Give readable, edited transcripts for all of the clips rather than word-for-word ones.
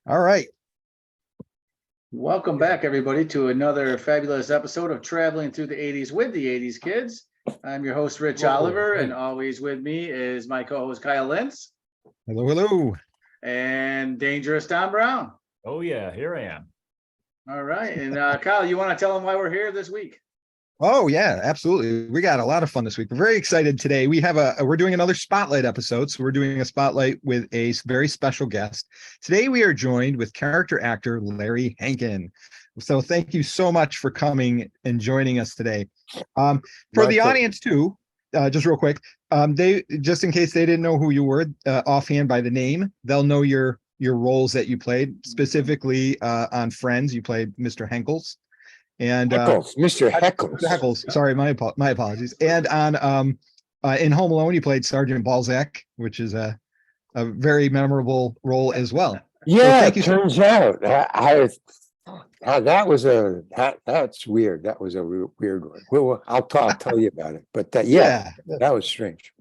All right. Welcome back, everybody, to another fabulous episode of Traveling Through the 80s with the 80s Kids. I'm your host, Rich Oliver, and always with me is my co-host, Kyle Lentz. Hello, hello. And Dangerous Tom Brown. Oh, yeah, here I am. All right. And Kyle, you want to tell them why we're here this week? Oh, yeah, absolutely. We got a lot of fun this week. We're very excited today. We're doing another spotlight episode. So we're doing a spotlight with a very special guest. Today, we are joined with character actor Larry Hankin. So thank you so much for coming and joining us today. For the audience too, just real quick, they just in case they didn't know who you were offhand by the name, they'll know your roles that you played. Specifically on Friends, you played Mr. Henkels. And Mr. Heckles. Heckles. Sorry, my apologies. And on in Home Alone, you played Sergeant Balzac, which is a very memorable role as well. Yeah, so it turns out that's weird. That was a weird one. Well, I'll tell you about it. But that was strange.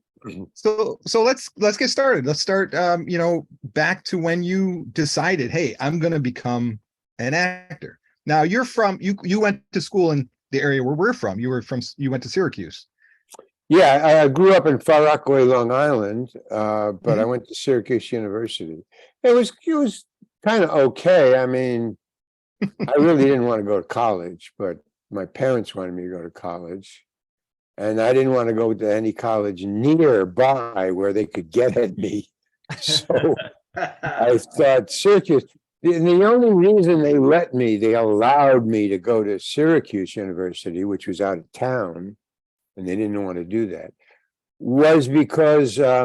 So let's get started. Let's start. Back to when you decided, hey, I'm going to become an actor. Now you went to school in the area where we're from. You went to Syracuse. Yeah, I grew up in Far Rockaway, Long Island, but I went to Syracuse University. It was kind of okay. I mean, I really didn't want to go to college, but my parents wanted me to go to college. And I didn't want to go to any college nearby where they could get at me. So I thought Syracuse. The only reason they allowed me to go to Syracuse University, which was out of town, and they didn't want to do that, was because I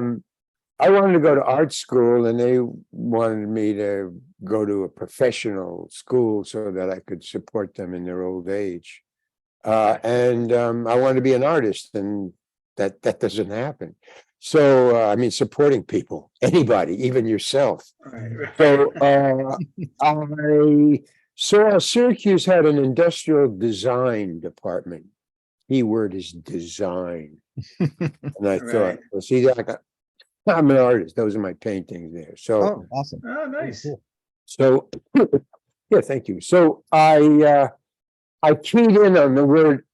wanted to go to art school and they wanted me to go to a professional school so that I could support them in their old age. And I wanted to be an artist, and that doesn't happen. So, I mean, supporting people, anybody, even yourself. Right. So I saw Syracuse had an industrial design department. Keyword is design. And I thought, well, see, I'm an artist. Those are my paintings there. So, awesome. Oh, nice. So, yeah, thank you. So I keyed in on the word,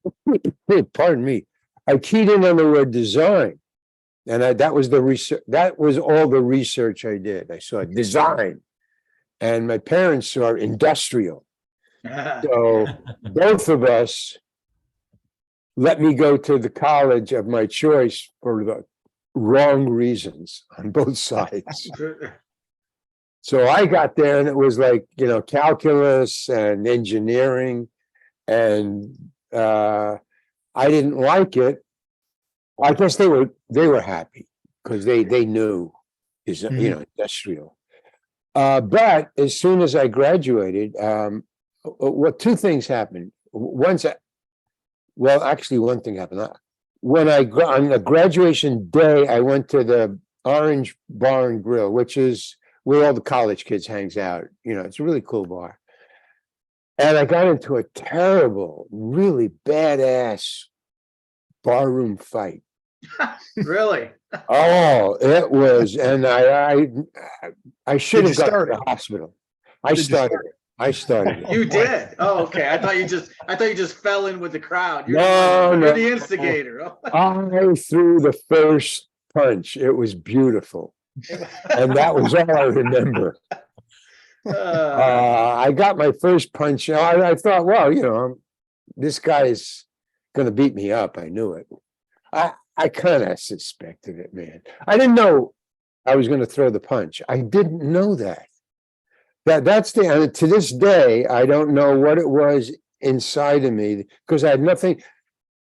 pardon me, I keyed in on the word design. And that was the research. That was all the research I did. I saw design, and my parents saw industrial. So both of us let me go to the college of my choice for the wrong reasons on both sides. So I got there, and it was like, calculus and engineering, and I didn't like it. I guess they were happy because they knew is industrial. But as soon as I graduated, two things happened. One thing happened. When on the graduation day, I went to the Orange Bar and Grill, which is where all the college kids hangs out. It's a really cool bar. And I got into a terrible, really badass barroom fight. Really? Oh, it was, and I should have gone to the hospital. I started it. You did? Oh, okay. I thought you just fell in with the crowd. You're the instigator. I threw the first punch. It was beautiful, and that was all I remember. I got my first punch. I thought, well, this guy is going to beat me up. I knew it. I kind of suspected it, man. I didn't know I was going to throw the punch. I didn't know that. That's to this day, I don't know what it was inside of me because I had nothing.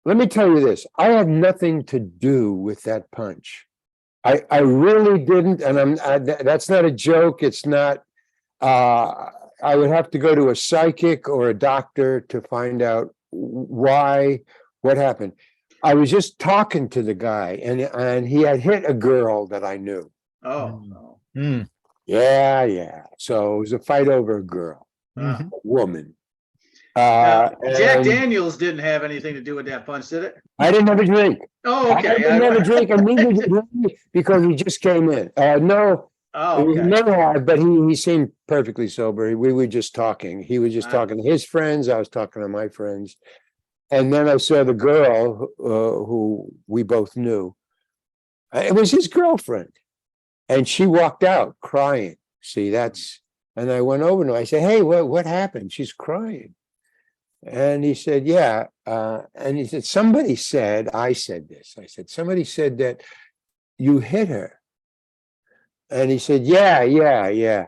Let me tell you this. I had nothing to do with that punch. I really didn't. And that's not a joke. It's not. I would have to go to a psychic or a doctor to find out what happened. I was just talking to the guy, and he had hit a girl that I knew. Oh, no. Yeah. So it was a fight over a girl, a woman. Jack Daniels didn't have anything to do with that punch, did it? I didn't have a drink. Oh, okay. I didn't have a drink, and neither did he because he just came in. No, Oh, We okay. never had, but he seemed perfectly sober. We were just talking. He was just talking to his friends. I was talking to my friends. And then I saw the girl who we both knew. It was his girlfriend. And she walked out crying. See, and I went over to her. I said, hey, what happened? She's crying. And he said, yeah. And he said, I said this. I said, somebody said that you hit her. And he said, yeah.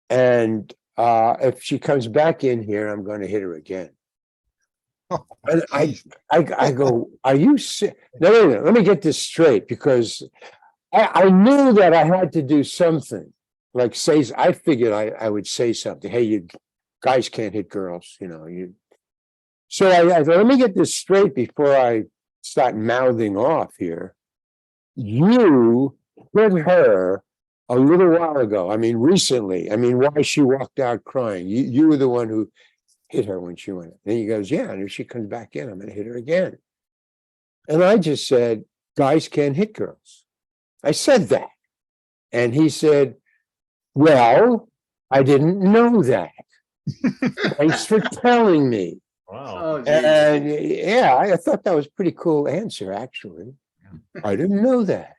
And if she comes back in here, I'm going to hit her again. And I go, are you sick? No, let me get this straight, because I knew that I had to do something. Like I figured I would say something. Hey, you guys can't hit girls, So I thought, let me get this straight before I start mouthing off here. You hit her a little while ago. I mean, recently. I mean, why she walked out crying. You were the one who hit her when she went. And he goes, yeah, and if she comes back in, I'm going to hit her again. And I just said, guys can't hit girls. I said that. And he said, well, I didn't know that. Thanks for telling me. Wow. Oh, geez. And yeah, I thought that was a pretty cool answer, actually. I didn't know that.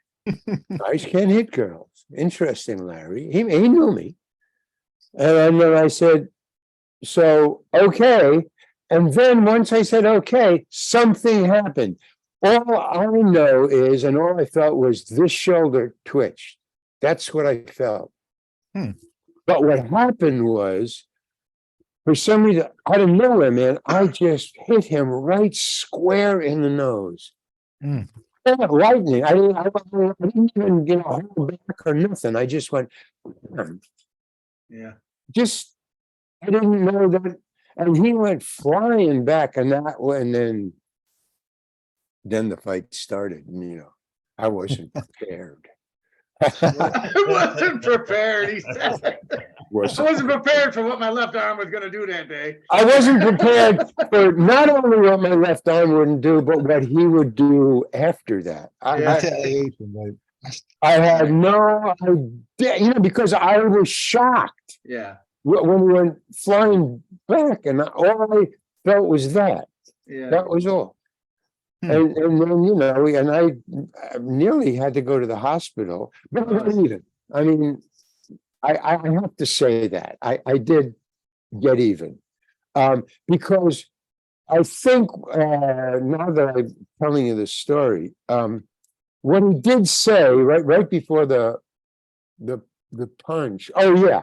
Guys can't hit girls. Interesting, Larry. He knew me. And then I said, so, okay. And then once I said, okay, something happened. All I know is, and all I felt was this shoulder twitched. That's what I felt. But what happened was, for some reason, out of nowhere, man, I just hit him right square in the nose. Lightning. I didn't even hold back or nothing. I just went, Yeah. I didn't know that. And he went flying back, and then the fight started. And, I wasn't prepared. I wasn't prepared, he said. I wasn't prepared for what my left arm was going to do that day. I wasn't prepared for not only what my left arm wouldn't do, but what he would do after that. I had no idea, because I was shocked. Yeah. When we went flying back, and all I felt was that. Yeah. That was all. And then, and I nearly had to go to the hospital. But not even. I mean, I have to say that. I did get even. Because I think now that I'm telling you this story, what he did say right before the punch. Oh, yeah.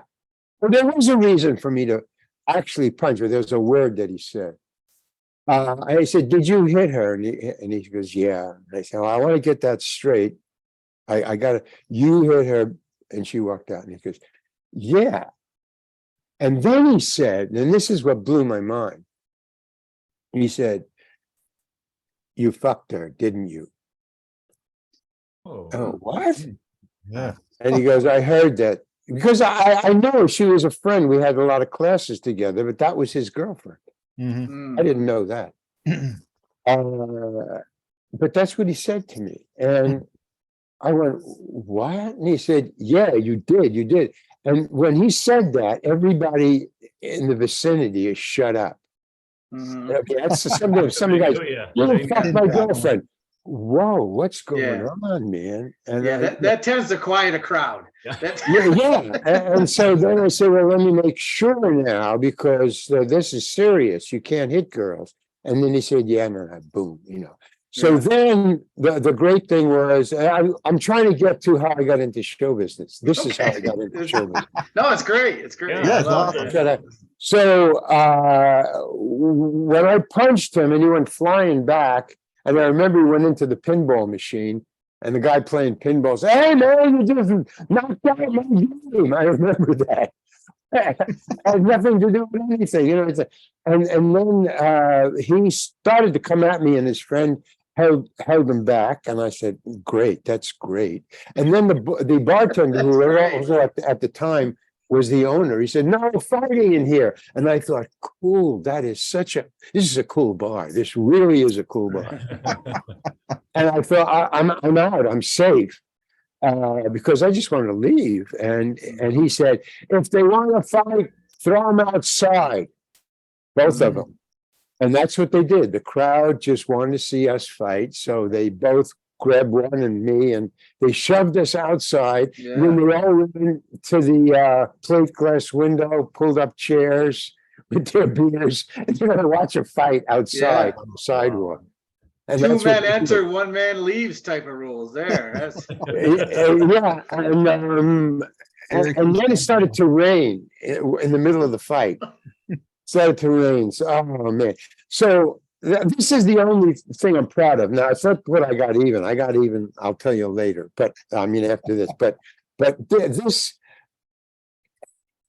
Well, there was a reason for me to actually punch, but there was a word that he said. I said, did you hit her? And he goes, yeah. And I said, well, I want to get that straight. I got you hit her, and she walked out. And he goes, yeah. And then he said, and this is what blew my mind. He said, you fucked her, didn't you? Oh, what? Yeah. And he goes, I heard that. Because I know she was a friend. We had a lot of classes together, but that was his girlfriend. I didn't know that. But that's what he said to me. And I went, what? And he said, yeah, you did. And when he said that, everybody in the vicinity is shut up. Okay, that's some guys, you fucked my girlfriend. Whoa, what's going on, man? And that tends to quiet a crowd. And so then I said, well, let me make sure now, because this is serious. You can't hit girls. And then he said, yeah, no, boom, So then the great thing was, I'm trying to get to how I got into show business. This is how I got into show business. No, it's great. It's great. Yeah, So when I punched him and he went flying back, and I remember he went into the pinball machine, and the guy playing pinball said, hey, man, you just knocked out my game. I remember that. It had nothing to do with anything. And then he started to come at me, and his friend held him back. And I said, great, that's great. And then the bartender, who was at the time was the owner, he said, no fighting in here. And I thought, cool, this is a cool bar. This really is a cool bar. And I thought, I'm out, I'm safe. because I just wanted to leave. And he said, if they want to fight, throw them outside, both of them. And that's what they did. The crowd just wanted to see us fight. So they both grabbed one and me, and they shoved us outside. Yeah. When we all went to the plate glass window, pulled up chairs with their beers, and they're going to watch a fight outside on the sidewalk. And Two that's what men they did. enter, one man leaves type of rules there. That's, Yeah, and then it started to rain in the middle of the fight. Started to rain. So, oh man! So this is the only thing I'm proud of. Now it's not what I got even. I got even. I'll tell you later. But I mean after this. But this.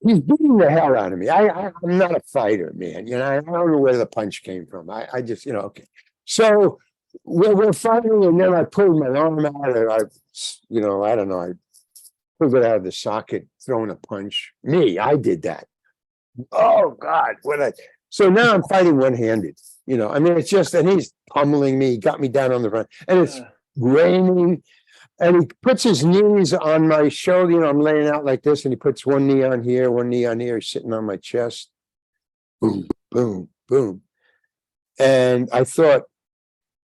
He's beating the hell out of me. I'm not a fighter, man. You know, I don't know where the punch came from. I just, you know, okay. So we're fighting, and then I pulled my arm out, and I don't know, I pulled it out of the socket, throwing a punch. I did that. Oh God, so now I'm fighting one-handed. You know, I mean, it's just, and he's pummeling me, got me down on the front, and it's raining. And he puts his knees on my shoulder, you know, I'm laying out like this, and he puts one knee on here, one knee on here, he's sitting on my chest. Boom, boom, boom. And I thought,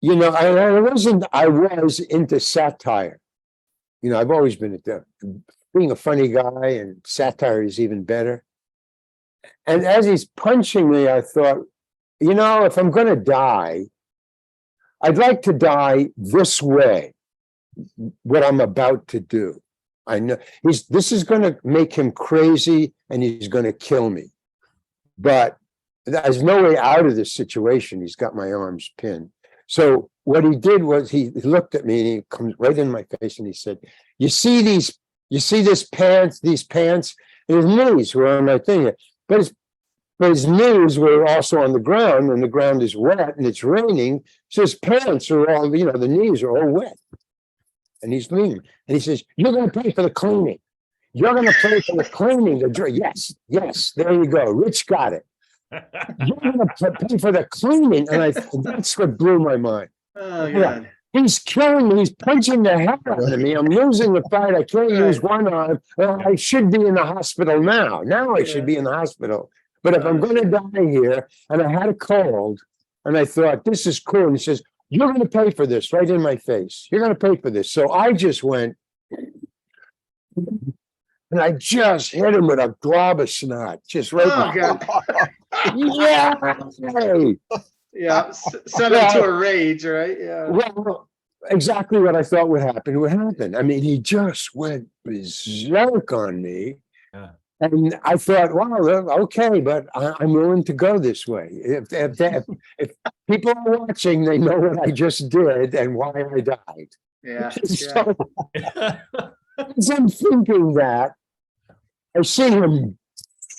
you know, I was into satire. You know, I've always been being a funny guy, and satire is even better. And as he's punching me, I thought, you know, if I'm going to die, I'd like to die this way. What I'm about to do. I know this is going to make him crazy, and he's going to kill me. But there's no way out of this situation. He's got my arms pinned. So what he did was he looked at me, and he comes right in my face, and he said, you see these pants? And his knees were on my thing. But his knees were also on the ground, and the ground is wet, and it's raining. So his pants are all, you know, the knees are all wet. And he's leaving. And he says, you're going to pay for the cleaning. You're going to pay for the cleaning. Yes, there you go. Rich got it. You're going to pay for the cleaning. And that's what blew my mind. oh God. He's killing me. He's punching the hell out of me. I'm losing the fight. I can't use one arm. Well, I should be in the hospital now. Now I should be in the hospital. But if I'm going to die here, and I had a cold, and I thought, this is cool. And he says, you're going to pay for this, right in my face. You're going to pay for this. So I just went, and I just hit him with a glob of snot, just right. Oh God. Yeah. Send him to a rage, right? Yeah. Well, exactly what I thought would happen. I mean, he just went berserk on me. Yeah. And I thought, wow, okay, but I'm willing to go this way. If people are watching, they know what I just did and why I died. Yeah. So, as I'm thinking that, I see him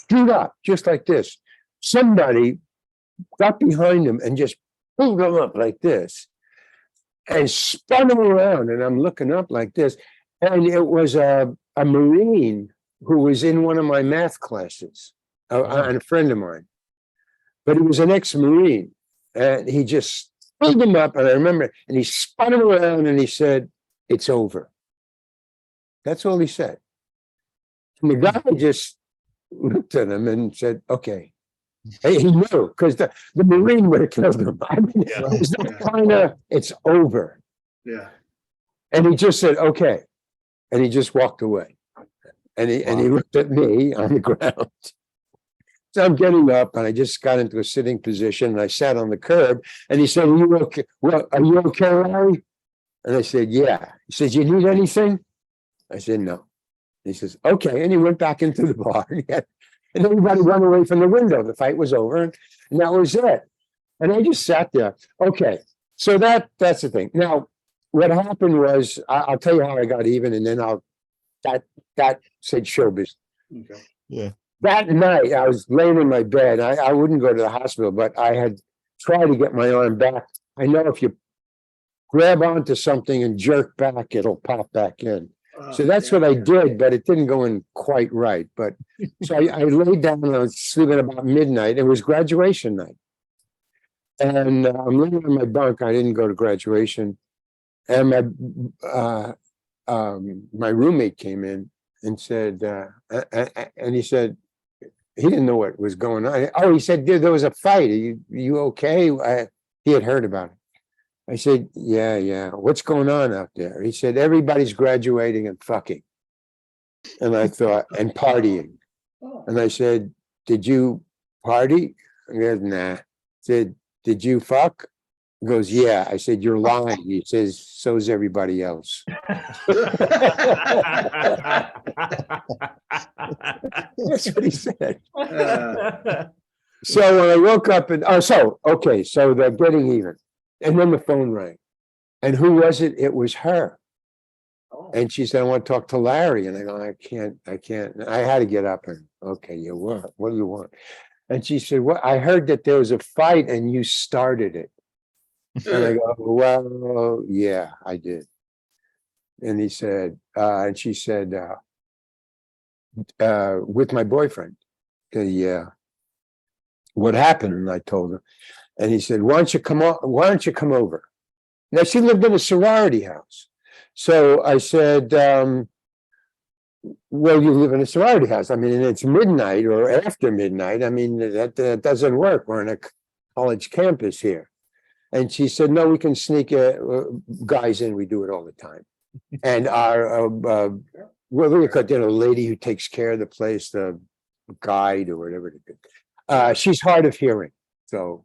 shoot up just like this. Somebody got behind him and just pulled him up like this and spun him around. And I'm looking up like this. And it was a Marine who was in one of my math classes, and a friend of mine. But he was an ex-Marine, and he just pulled him up, and I remember, and he spun him around, and he said, it's over. That's all he said. And the guy just looked at him and said, okay. Hey, he knew, because the Marine would have killed him. I mean, it was that kind of, it's over. Yeah. And he just said, okay. And he just walked away. And he looked at me on the ground. So I'm getting up, and I just got into a sitting position, and I sat on the curb, and he said, are you okay? Well, are you okay, Larry? And I said, yeah. He says, you need anything? I said, no. He says, okay. And he went back into the bar. And everybody ran away from the window. The fight was over, and that was it. And I just sat there. Okay. So that's the thing. Now, what happened was, I'll tell you how I got even, and then that said showbiz. Okay. Yeah. That night, I was laying in my bed. I wouldn't go to the hospital, but I had tried to get my arm back. I know if you grab onto something and jerk back, it'll pop back in. So that's what I did, but it didn't go in quite right. But so I laid down and I was sleeping about midnight. It was graduation night. And I'm laying on my bunk. I didn't go to graduation. And my roommate came in and said, and he said, he didn't know what was going on. Oh, he said, dude, there was a fight. Are you okay? He had heard about it. I said, yeah. What's going on out there? He said, everybody's graduating and fucking. And I thought, and partying. And I said, did you party? He goes, nah. I said, did you fuck? He goes, yeah. I said, you're lying. He says, so is everybody else. That's what he said. So when I woke up and, so they're getting even. And then the phone rang. And who was it? It was her. And she said, I want to talk to Larry. And I go, I can't. I had to get up and, okay, you what? What do you want? And she said, well, I heard that there was a fight and you started it. And I go, well, yeah, I did. And he said, and she said, with my boyfriend. Yeah. What happened? And I told her. And he said, why don't you come over? Now she lived in a sorority house. So I said, well, you live in a sorority house. I mean, it's midnight or after midnight. I mean, that doesn't work. We're on a college campus here. And she said, no, we can sneak guys in. We do it all the time. And our, we got, a lady who takes care of the place, the guide or whatever it is. She's hard of hearing. So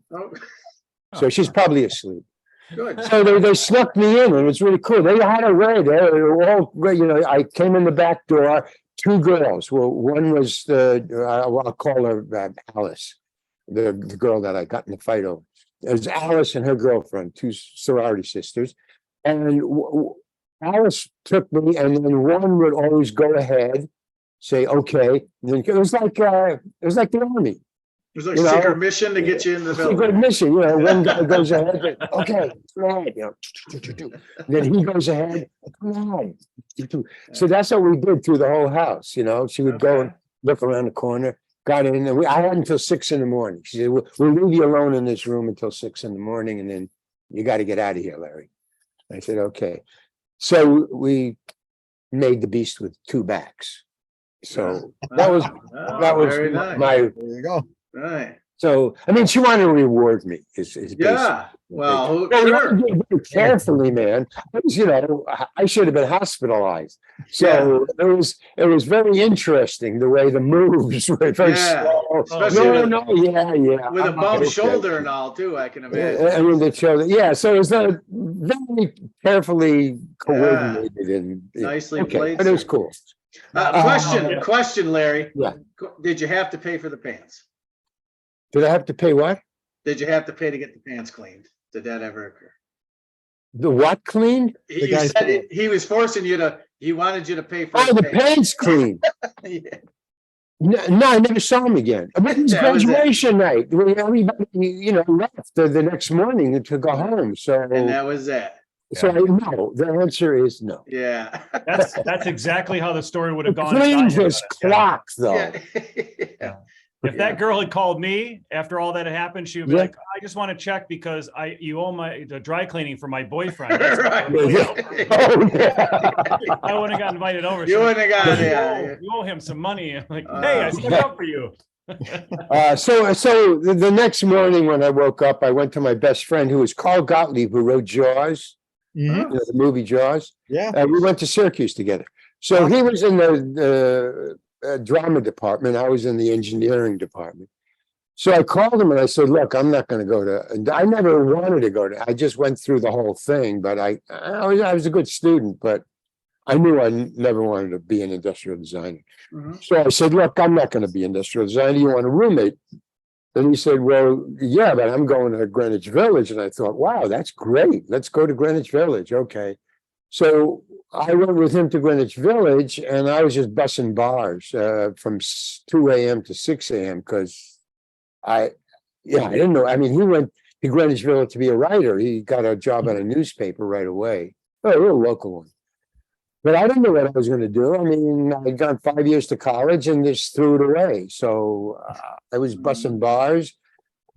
she's probably asleep. Good. So they snuck me in, and it's really cool. They had a way. They were all, I came in the back door, two girls. Well, one was I'll call her Alice, the girl that I got in the fight over. It was Alice and her girlfriend, two sorority sisters. And Alice took me, and then one would always go ahead, say, okay. And then it was like the army. It was like a secret mission to get you in the building. Secret mission, one guy goes ahead, okay, come on, then he goes ahead, come on. So that's what we did through the whole house, She would go and look around the corner, got in, and I had until 6 a.m. She said, we'll leave you alone in this room until 6 a.m, and then you got to get out of here, Larry. I said, okay. So we made the beast with two backs. So that was very nice. There you go. Right. So, I mean, she wanted to reward me. Is yeah. Well, sure. Very carefully, man. I should have been hospitalized. So it was very interesting the way the moves were very slow. Especially with a bump shoulder and all too. I can imagine. And with the shoulder, So it was very carefully coordinated and nicely played. But it was cool. Question, Larry. Yeah. Did you have to pay for the pants? Did I have to pay what? Did you have to pay to get the pants cleaned? Did that ever occur? The what cleaned? You said he was forcing you to. He wanted you to pay for. Oh, the pants cleaned. Yeah. No, I never saw him again. It was graduation night. Everybody, left the next morning to go home. So and that was that. So no, the answer is no. Yeah. That's exactly how the story would have gone. Cleaned his clock, though. Yeah. If that girl had called me after all that had happened, she would be like, I just want to check because you owe the dry cleaning for my boyfriend. Right. I wouldn't have got invited over. You wouldn't have got you owe him some money. I'm like, hey, I stuck up for you. So the next morning when I woke up, I went to my best friend who was Carl Gottlieb, who wrote Jaws, the movie Jaws. Yeah. We went to Syracuse together. So he was in the drama department. I was in the engineering department. So I called him and I said, look, I'm not going to go to, I never wanted to go to, I just went through the whole thing, but I was a good student, but I knew I never wanted to be an industrial designer. So I said, look, I'm not going to be an industrial designer. You want a roommate? And he said, well, yeah, but I'm going to Greenwich Village. And I thought, wow, that's great. Let's go to Greenwich Village. Okay. So I went with him to Greenwich Village and I was just bussing bars from 2 a.m. to 6 a.m. because I didn't know. I mean, he went to Greenwich Village to be a writer. He got a job at a newspaper right away, a real local one. But I didn't know what I was going to do. I mean, I'd gone 5 years to college and just threw it away. So I was bussing bars,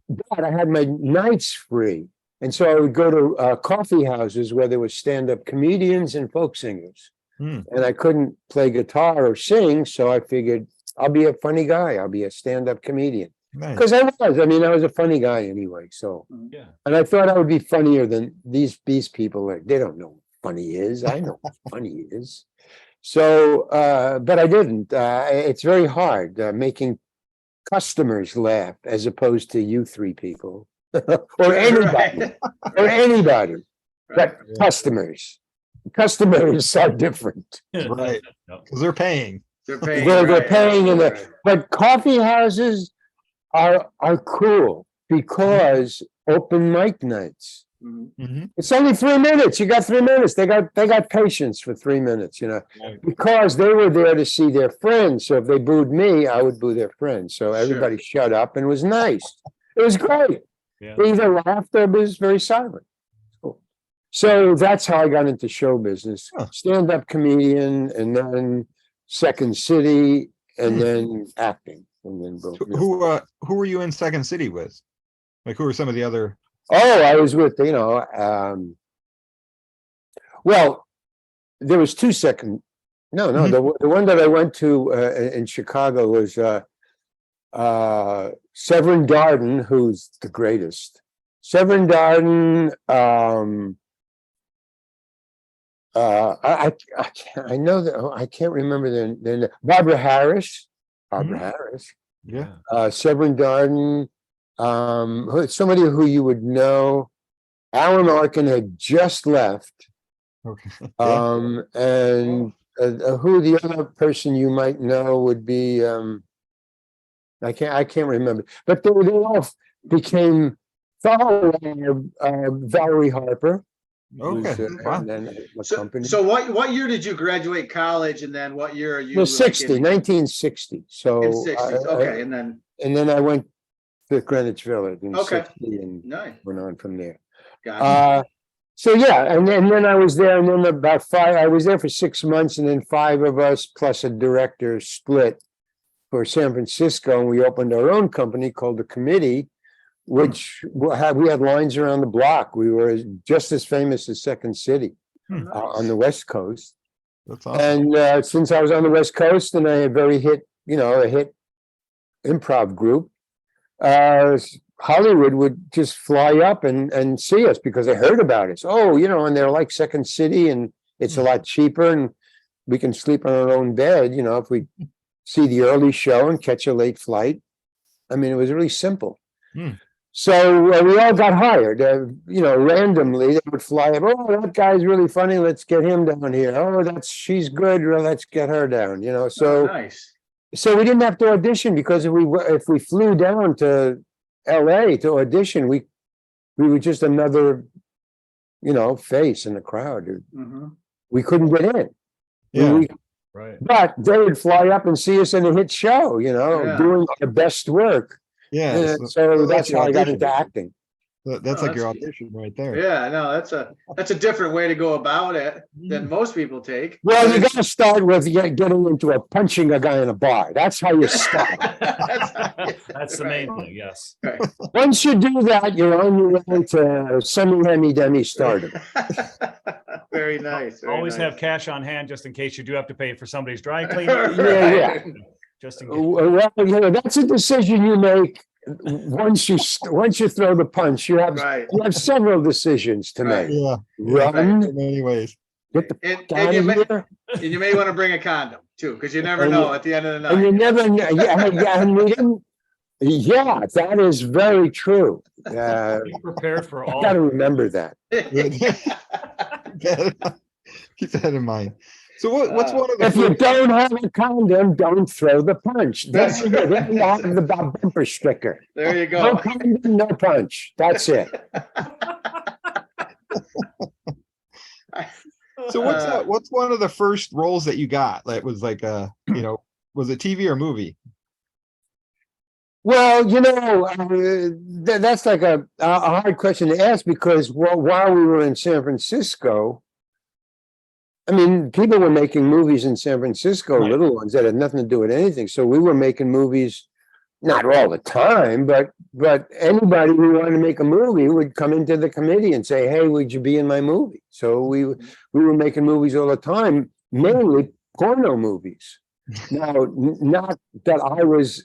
but I had my nights free. And so I would go to coffee houses where there were stand-up comedians and folk singers. Hmm. and I couldn't play guitar or sing, so I figured I'll be a funny guy. I'll be a stand-up comedian. Nice. Because I was. I mean, I was a funny guy anyway. So, Yeah. and I thought I would be funnier than these people. Like, they don't know what funny is. I know what funny is. So, but I didn't. It's very hard making customers laugh as opposed to you three people or anybody Right. or anybody. But Right. customers are different. Right. No. Because they're paying. They're paying. They're right, paying in right. But coffee houses are cool because open mic nights. Mhm. Mm-hmm. It's only 3 minutes. You got 3 minutes. They got patience for 3 minutes, Right. because they were there to see their friends. So if they booed me, I would boo their friends. So everybody shut up and was nice. It was great. Yeah. They either laughed or was very silent. Cool. So that's how I got into show business. Huh. Stand-up comedian, and then Second City, and then acting, and then boom. Who were you in Second City with? Like, who were some of the other? Oh, I was with, well, there was 2 second. No, the one that I went to in Chicago was Severin Darden, who's the greatest. Severin Darden, I know that I can't remember their Barbara Harris. Yeah. Severin Darden, somebody who you would know. Alan Arkin had just left. Okay. Yeah. And who the other person you might know would be, I can't remember, but they all became Valerie Harper. Okay. Wow. And then a So, company. so what year did you graduate college, and then what year are you? Well, 1960. So In 60s, okay, and then I went to Greenwich Village in Okay. 60 and nice. went on from there. Got So yeah, and then I was there, and then I was there for 6 months, and then 5 of us plus a director split for San Francisco, and we opened our own company called The Committee, which we had lines around the block. We were just as famous as Second City on the West Coast. That's awesome. And since I was on the West Coast, and I had a hit improv group, Hollywood would just fly up and see us because they heard about us. Oh, and they're like Second City, and it's a lot cheaper, and we can sleep on our own bed, if we see the early show and catch a late flight. I mean, it was really simple. So we all got hired, randomly. They would fly up. Oh, that guy's really funny. Let's get him down here. Oh, she's good. Well, let's get her down. So nice. So we didn't have to audition, because if we flew down to LA to audition, we were just another, face in the crowd. Mhm. We couldn't get in. Yeah. Right. But they would fly up and see us in a hit show, Yeah. doing our best work. Yeah. And so that's how I got into acting. That's Oh, like your that's- audition right there. Yeah, no, that's a different way to go about it than most people take. Well, you got to start with getting into punching a guy in a bar. That's how you start. That's the main thing. Yes. Right. Once you do that, you're on your way to semi stardom. Very nice. very Always nice. have cash on hand just in case you do have to pay for somebody's dry cleaning. Yeah. Just in case. Well, that's a decision you make once you throw the punch. You have Right. several decisions to Right. make. Yeah. Run, In many ways. get the And, fuck and out you of may, here. and you may want to bring a condom too, because you never And know you- at the end of the And you night. never know. And we didn't. Yeah, that is very true. Be prepared for I all. got to remember that. Keep that in mind. So what's one of the If you first- don't have a condom, don't throw the punch. That's it. Then you have the bumper sticker. There you No go. condom, no punch. That's it. So what's one of the first roles that you got that was like was it TV or movie? Well, that's like a hard question to ask, because while we were in San Francisco, I mean, people were making movies in San Francisco, Right. little ones that had nothing to do with anything. So we were making movies, not all the time, but anybody who wanted to make a movie would come into the committee and say, "Hey, would you be in my movie?" So we were making movies all the time. mainly porno movies. Now, not that I was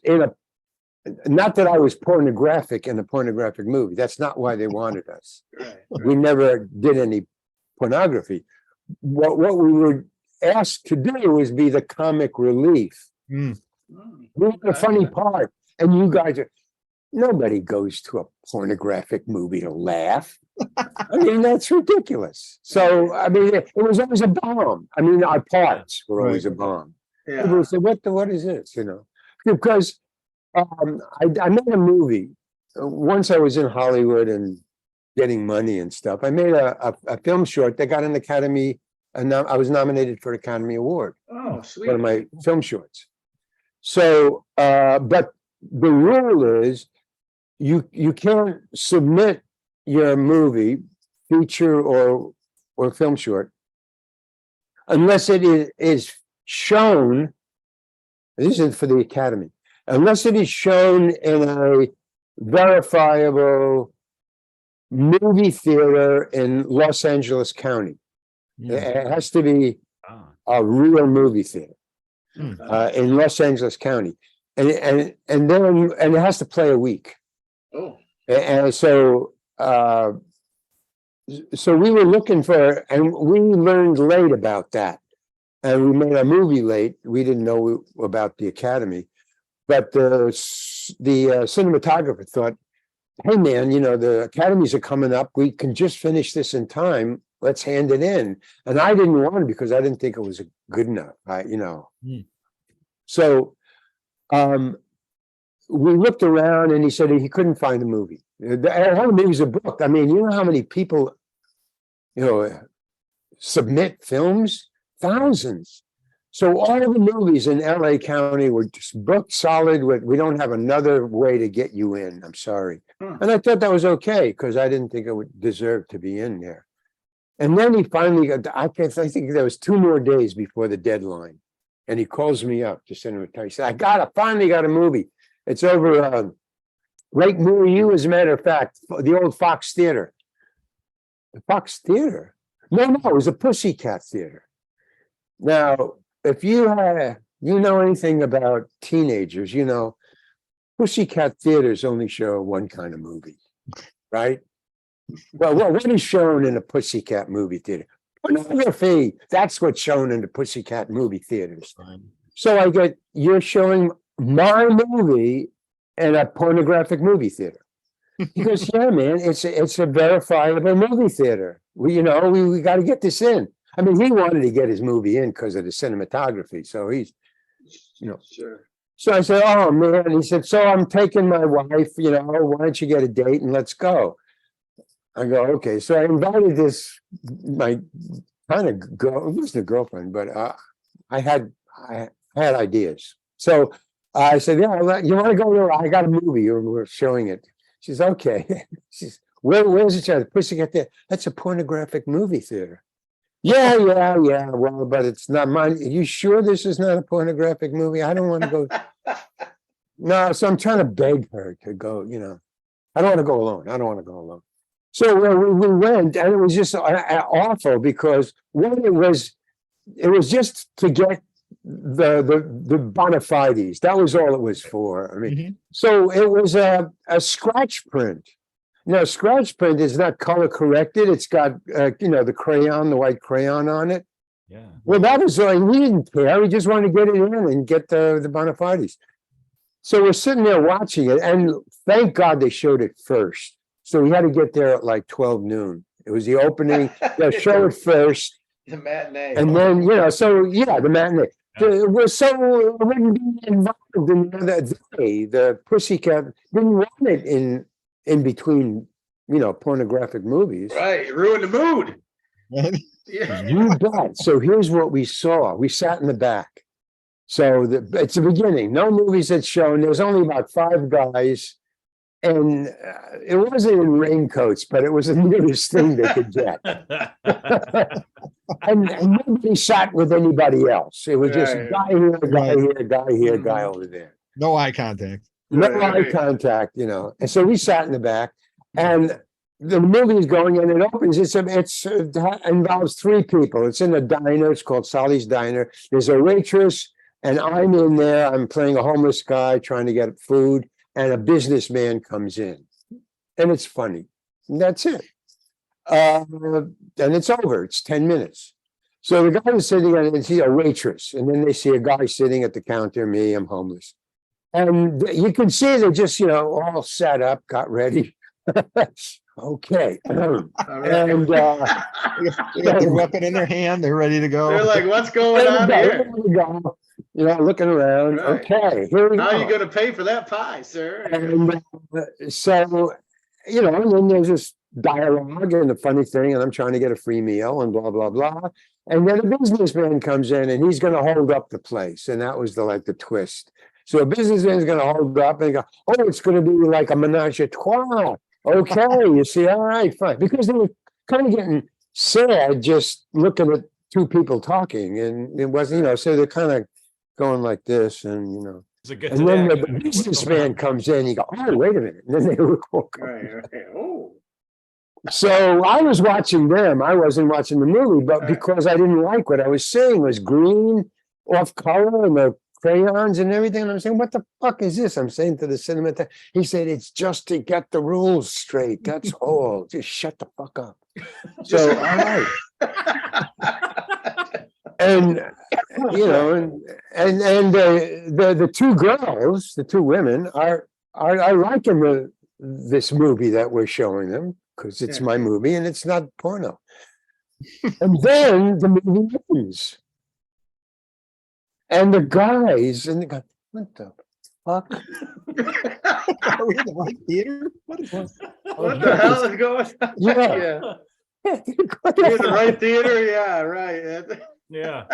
not that I was pornographic in a pornographic movie. That's not why they wanted us. Right. We never did any pornography. What we were asked to do was be the comic relief. Mm. Here's the funny part, and you guys are, nobody goes to a pornographic movie to laugh. I mean, that's ridiculous. So, I mean, it was always a bomb. I mean, our parts were always a bomb. People Yeah. would say, what is this? You know, because I made a movie. Once I was in Hollywood and getting money and stuff. I made a film short that got an Academy, and I was nominated for an Academy Award. Oh, sweet. One of my film shorts. So, but the rule is you can't submit your movie, feature or film short, unless it is shown. This is for the Academy. Unless it is shown in a verifiable movie theater in Los Angeles County. It has to be a real movie theater in Los Angeles County, and then it has to play a week. Oh. And so we were looking for, and we learned late about that, and we made a movie late. We didn't know about the Academy, but the cinematographer thought, hey man, you know, the Academies are coming up. We can just finish this in time. Let's hand it in. And I didn't want it because I didn't think it was good enough. So we looked around, and he said he couldn't find a movie. The whole movie's a book. I mean, you know how many people, submit films? Thousands. So all the movies in LA County were just booked solid with, we don't have another way to get you in. I'm sorry. And I thought that was okay because I didn't think I would deserve to be in there. And then he finally got, I think there was 2 more days before the deadline. And he calls me up to send him a text. He said, I finally got a movie. It's over right near you, as a matter of fact, the old Fox Theater. The Fox Theater? No, it was a Pussycat Theater. Now, if you know anything about teenagers, Pussycat Theaters only show one kind of movie, right? Well, what is shown in a Pussycat movie theater? Pornography. That's what's shown in the Pussycat movie theaters. So you're showing my movie in a pornographic movie theater. He goes, yeah, man, it's a verifiable movie theater. We got to get this in. I mean, he wanted to get his movie in because of the cinematography. So he's, Sure. So I said, oh man, he said, so I'm taking my wife, why don't you get a date and let's go? I go, okay. So I invited my kind of girl, it wasn't a girlfriend, but I had ideas. So I said, yeah, you want to go there? I got a movie, or we're showing it. She's okay. She's, where's it? The Pussycat Theater. That's a pornographic movie theater. Yeah. Well, but it's not mine. Are you sure this is not a pornographic movie? I don't want to go. No, so I'm trying to beg her to go, I don't want to go alone. So we went, and it was just awful because it was just to get the bona fides. That was all it was for. I mean, So it was a scratch print. Now, scratch print is not color corrected. It's got, the white crayon on it. Yeah. Well, that was all. We didn't care. We just wanted to get it in and get the bona fides. So we're sitting there watching it, and thank God they showed it first. So we had to get there at like 12 noon. It was the opening. They'll show it first. The matinee. And then, the matinee. It wouldn't be involved in the other day. The Pussycat didn't want it in between, pornographic movies. Right. It ruined the mood. Yeah. You bet. So here's what we saw. We sat in the back. So it's the beginning. No movies had shown. There was only about 5 guys. And it wasn't in raincoats, but it was the nearest thing they could get. and nobody sat with anybody else. It was just guy here, guy here, guy over there. No eye contact. No eye contact, And so we sat in the back, and the movie is going and it opens. It involves three people. It's in a diner. It's called Sally's Diner. There's a waitress, and I'm in there. I'm playing a homeless guy trying to get food, and a businessman comes in, and it's funny. And that's it. And it's over. It's 10 minutes. So the guy is sitting and see a waitress, and then they see a guy sitting at the counter. Me, I'm homeless, and you can see they're just all set up, got ready. Okay. All right. And They got their weapon in their hand. They're ready to go. They're like, what's going on here? Looking around. Right. Okay, here we How go. are you going to pay for that pie, sir? And so, and then there's this dialogue and the funny thing, and I'm trying to get a free meal and blah, blah, blah. And then a businessman comes in and he's going to hold up the place. And that was the twist. So a businessman's going to hold up and go, oh, it's going to be like a menage a trois. Okay, you see, all right, fine. Because they were kind of getting sad just looking at two people talking. And it wasn't, so they're kind of going like this and, and then the businessman comes in, you go, oh, wait a minute. And then they were Right. Oh. So I was watching them. I wasn't watching the movie, but Right. because I didn't like what I was seeing, it was green, off color, and the crayons and everything. And I'm saying, what the fuck is this? I'm saying to the cinema, he said, it's just to get the rules straight. That's all. Just shut the fuck up. So, all right. And the two girls, the two women are liking this movie that we're showing them because it's my movie and it's not porno. And then the movie ends. And the guys, what the fuck? Are we in the right theater? What the hell is going on? Yeah. You're in the right theater? Yeah, right. Yeah.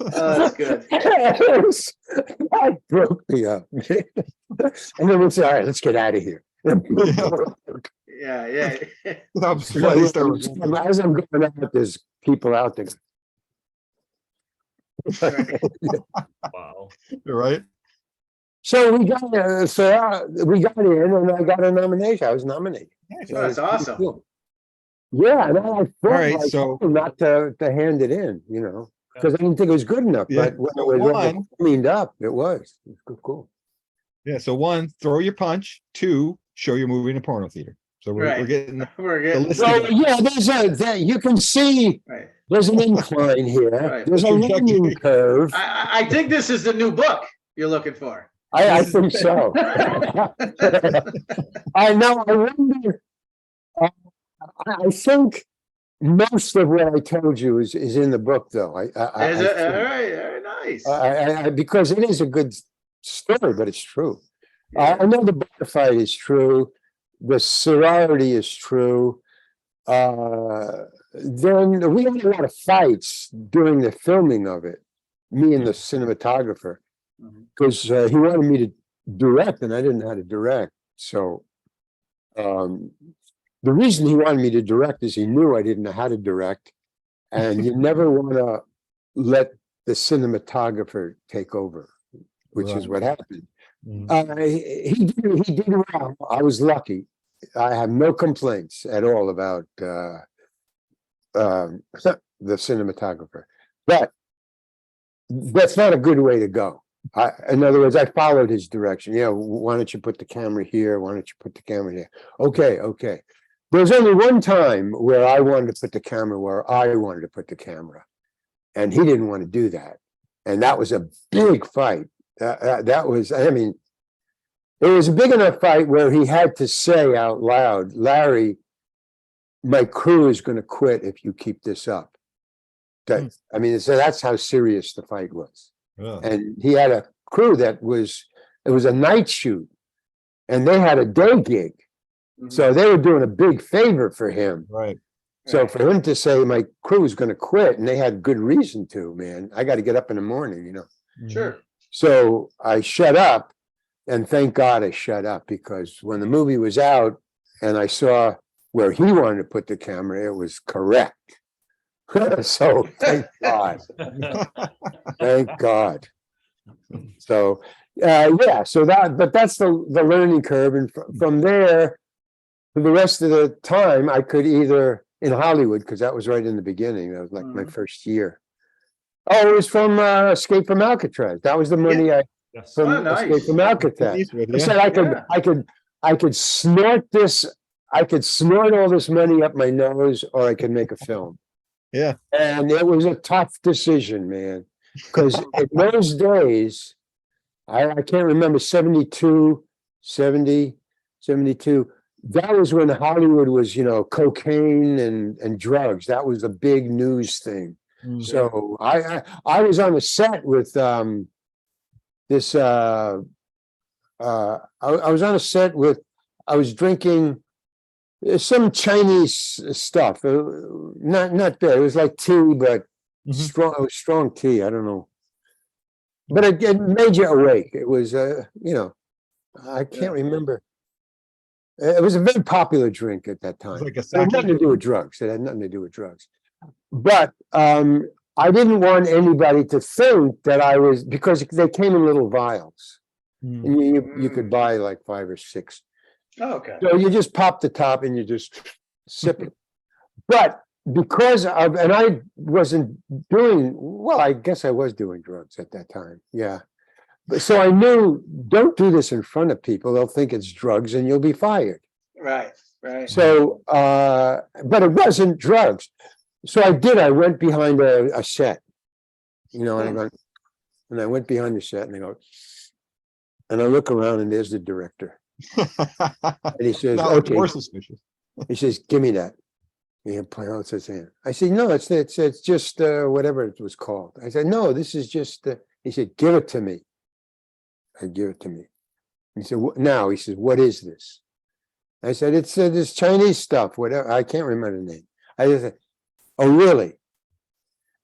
Oh, that's good. That broke me up. And then we said, all right, let's get out of here. Yeah. As I'm going out, there's people out there. Wow. Right. So we got in, and I got a nomination. I was nominated. Oh, that's awesome. Cool. Yeah, and I thought right, so not to hand it in, because I didn't think it was good enough. Yeah, But when so it was one- cleaned up, it was. It was cool. Yeah. So one, throw your punch. Two, show your movie in a porno theater. So we're Right. getting We're getting. list So yeah, you can see Right. there's an incline here. Right. There's a learning curve. I think this is the new book you're looking for. I think so. I know. I wonder. I think most of what I told you is in the book, though. Is it? All right. Very nice. Because it is a good story, but it's true. I know the bar fight is true. The sorority is true. Then we had a lot of fights during the filming of it, me and the cinematographer, because he wanted me to direct and I didn't know how to direct. So the reason he wanted me to direct is he knew I didn't know how to direct. And you never want to let the cinematographer take over, which is what happened. He did well. I was lucky. I have no complaints at all about the cinematographer, but that's not a good way to go. In other words, I followed his direction. Why don't you put the camera here? Why don't you put the camera there? Okay. There's only one time where I wanted to put the camera where I wanted to put the camera, and he didn't want to do that. And that was a big fight. That was, it was a big enough fight where he had to say out loud, Larry, my crew is going to quit if you keep this up. So that's how serious the fight was. And he had a crew it was a night shoot and they had a day gig. So they were doing a big favor for him. Right. So for him to say my crew is going to quit, and they had good reason to, man, I got to get up in the morning, Sure. So I shut up, and thank God I shut up, because when the movie was out and I saw where he wanted to put the camera, it was correct. So thank God. Thank God. So but that's the learning curve. And from there, for the rest of the time, I could either in Hollywood, because that was right in the beginning. That was like my first year. Oh, it was from Escape from Alcatraz. That was the money I Yes. from Oh, nice. Escape from Alcatraz. Eastwood, I said I could snort this. I could snort all this money up my nose, or I could make a film. Yeah. And it was a tough decision, man, because in those days, I can't remember 72, 70, 72. That was when Hollywood was, cocaine and drugs. That was a big news thing. Mm. So I was on the set with this. I was on a set with. I was drinking some Chinese stuff. Not bad. It was like tea, but strong. It was strong tea. I don't know, but it made you awake. It was, I can't remember. It was a very popular drink at that time. Like a It had nothing to do with drugs. It had nothing to do with drugs. But I didn't want anybody to think that I was, because they came in little vials. And you could buy like 5 or 6. Oh, okay. So you just pop the top and you just sip it. But because of, and I wasn't doing, well, I guess I was doing drugs at that time. Yeah. But so I knew, don't do this in front of people. They'll think it's drugs and you'll be fired. Right. So, but it wasn't drugs. So I did. I went behind a set, and I went behind the set, and I go, and I look around, and there's the director, and he says, "Okay." More suspicious. He says, "Give me that." He puts his hand. I said, "No, it's just whatever it was called." I said, "No, this is just." He said, "Give it to me." I give it to me. He said, "Now," he says, "What is this?" I said, "It's this Chinese stuff, whatever." I can't remember the name. I just said, "Oh, really?"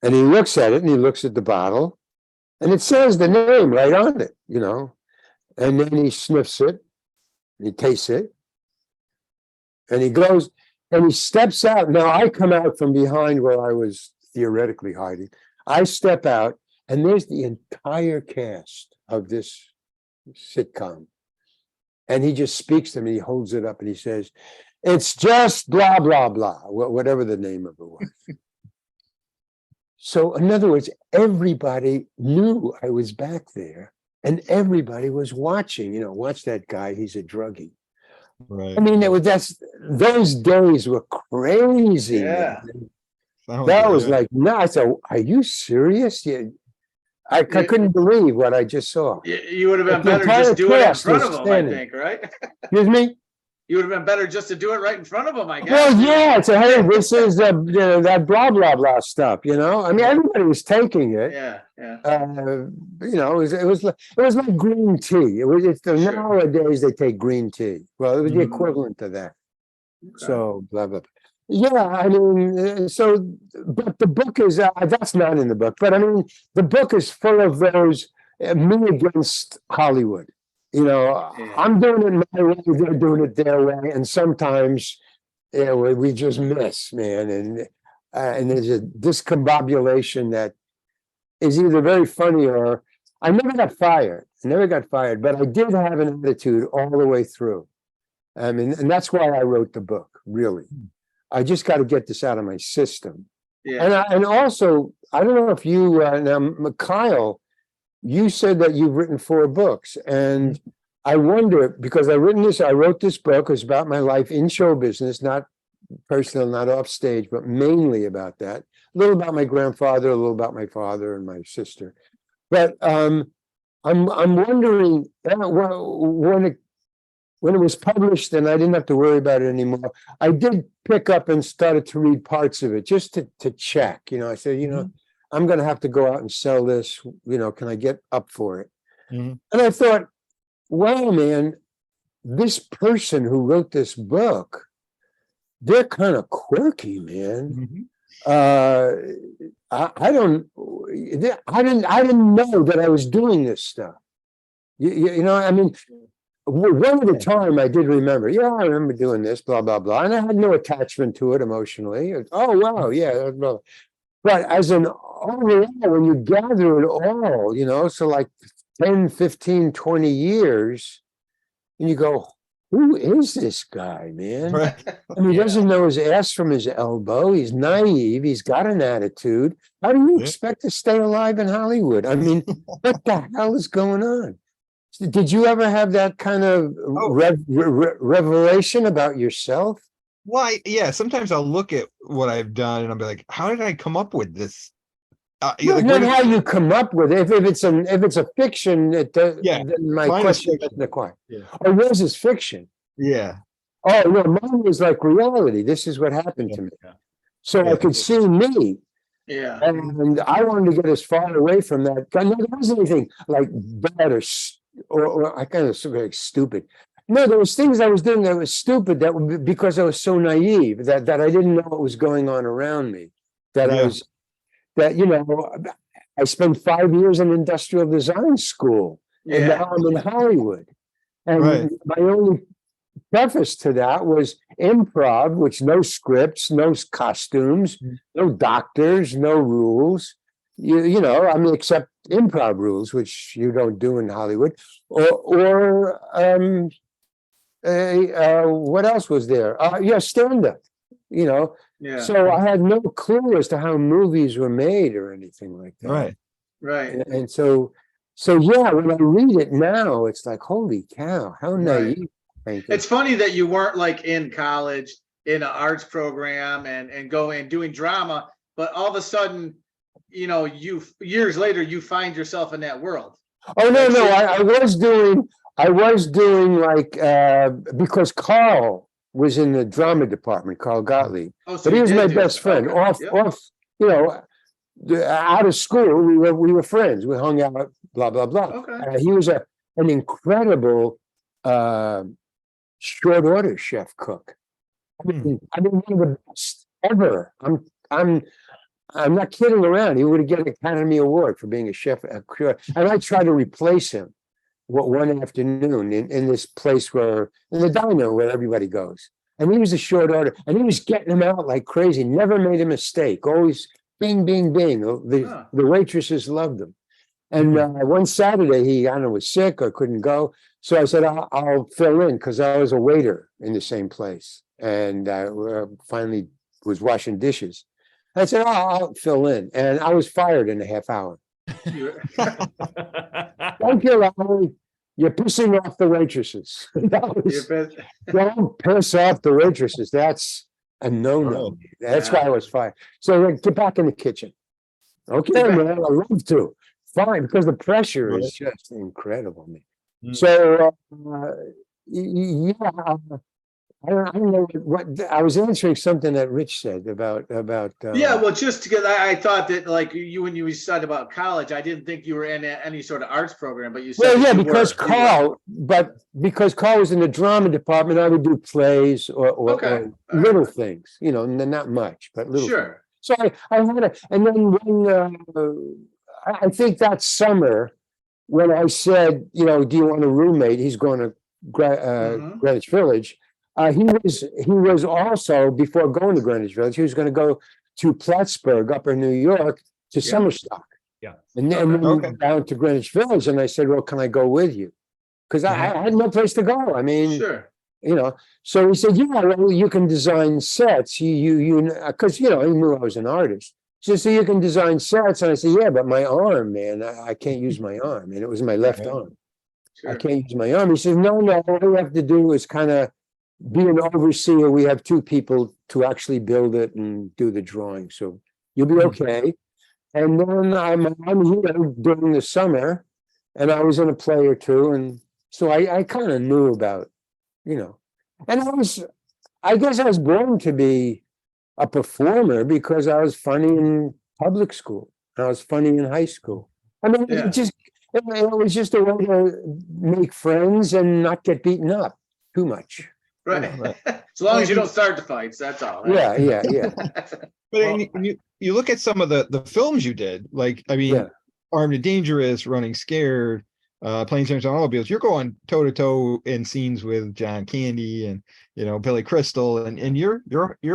And he looks at it, and he looks at the bottle, and it says the name right on it, And then he sniffs it, and he tastes it, and he goes, and he steps out. Now I come out from behind where I was theoretically hiding. I step out, and there's the entire cast of this sitcom. And he just speaks to me, he holds it up and he says, "It's just blah, blah, blah," whatever the name of it was. So in other words, everybody knew I was back there and everybody was watching, watch that guy, he's a druggie. Right. I mean, those days were crazy. Yeah. That was like, no, I said, "Are you serious?" I couldn't believe what I just saw. You would have been better just do it in front of them, I think, right? Excuse me? You would have been better just to do it right in front of them, I guess. Well, yeah, it's hey, this is that blah, blah, blah stuff, I mean, everybody was taking it. Yeah. It was like green tea. Nowadays they take green tea. Well, it was the equivalent to that. Okay. So blah, blah. Yeah, I mean, but the book is, that's not in the book, but I mean, the book is full of those, me against Hollywood. I'm doing it my way, they're doing it their way. And sometimes, we just miss, man. And there's a discombobulation that is either very funny or I never got fired. But I did have an attitude all the way through. I mean, and that's why I wrote the book, really. I just got to get this out of my system. Yeah. And also, I don't know if you, now, Kyle, you said that you've written 4 books. And I wonder, because I wrote this book. It was about my life in show business, not personal, not off stage, but mainly about that. A little about my grandfather, a little about my father and my sister. But I'm wondering, when it was published and I didn't have to worry about it anymore, I did pick up and started to read parts of it just to check. I said, I'm going to have to go out and sell this. Can I get up for it? And I thought, wow, man, this person who wrote this book, they're kind of quirky, man. I didn't know that I was doing this stuff. I mean, one at a time, I did remember. Yeah, I remember doing this, blah, blah, blah. And I had no attachment to it emotionally. Oh, wow, yeah. Blah. But as an overall, when you gather it all, so like 10, 15, 20 years, and you go, who is this guy, man? Right. And he Yeah. doesn't know his ass from his elbow. He's naive. He's got an attitude. How do you Yeah. expect to stay alive in Hollywood? I mean, what the hell is going on? Did you ever have that kind of revelation about yourself? Why? Yeah. Sometimes I'll look at what I've done and I'll be like, how did I come up with this? Not The greatest, how you come up with it. If it's a fiction, yeah. then my Mine is question fiction. doesn't apply. Yeah. Or yours is fiction. Yeah. Oh no, mine was like reality. This is what happened to me. Yeah. So I Yeah. could see me. Yeah. And I wanted to get as far away from that. No, there wasn't anything like bad or I kind of very stupid. No, there was things I was doing that was stupid because I was so naive that I didn't know what was going on around me. That I Yeah. was I spent 5 years in industrial design school, and Yeah. now I'm in Hollywood. And Right. my only preface to that was improv, which no scripts, no costumes, no doctors, no rules. I mean, except improv rules, which you don't do in Hollywood. Or what else was there? Stand up. Yeah. So I had no clue as to how movies were made or anything like that. Right. Right. And so yeah, when I read it now, it's like, holy cow, how Right. naive. It's funny that you weren't like in college in an arts program and going doing drama, but all of a sudden, you years later you find yourself in that world. Oh no, That's no, it. I was doing like because Carl was in the drama department, Carl Gottlieb. Oh, so But he you was did my do best stuff. friend. Okay. Yep. Out of school, we were friends. We hung out, blah blah blah. Okay. He was an incredible short order chef cook. I mean, one of the best ever. I'm not kidding around. He would get an Academy Award for being a chef. And I tried to replace him one afternoon in this place in the diner where everybody goes. And he was a short order, and he was getting them out like crazy. Never made a mistake. Always bing, bing, bing. The waitresses loved him. And one Saturday, I don't know, was sick or couldn't go. So I said, I'll fill in because I was a waiter in the same place. And I finally was washing dishes. I said, I'll fill in. And I was fired in a half hour. Thank you, Larry. You're pissing off the waitresses. Don't piss off the waitresses. That's a no-no. That's why I was fired. So get back in the kitchen. Okay, man, I'd love to. Fine, because the pressure is just incredible, man. So, yeah, I don't know what I was answering something that Rich said about. Well, just because I thought that like when you said about college, I didn't think you were in any sort of arts program, but you said because Carl was in the drama department, I would do plays or little things, not much, but little. Sure. Things. So I had and then when I think that summer when I said, do you want a roommate? He's going to Greenwich Village. He was also, before going to Greenwich Village, he was going to go to Plattsburgh, Upper New York, to Summerstock. Yeah. And then down to Greenwich Village. And I said, well, can I go with you? Because I had no place to go. I mean, sure. So he said, well, you can design sets. Because, he knew I was an artist. So you can design sets. And I said, yeah, but my arm, man, I can't use my arm. And it was my left arm. Sure. I can't use my arm. He says, no, all you have to do is kind of be an overseer. We have 2 people to actually build it and do the drawing. So you'll be okay. And then I'm here during the summer, and I was in a play or 2. And so I kind of knew about, and I guess I was born to be a performer because I was funny in public school. I was funny in high school. I mean, it was just a way to make friends and not get beaten up too much. Right. As long as you don't start the fights, that's all. Right? Yeah. But you look at some of the films you did, like, I mean, Armed and Dangerous, Running Scared, Planes, Trains, and Automobiles. You're going toe to toe in scenes with John Candy and Billy Crystal, and you're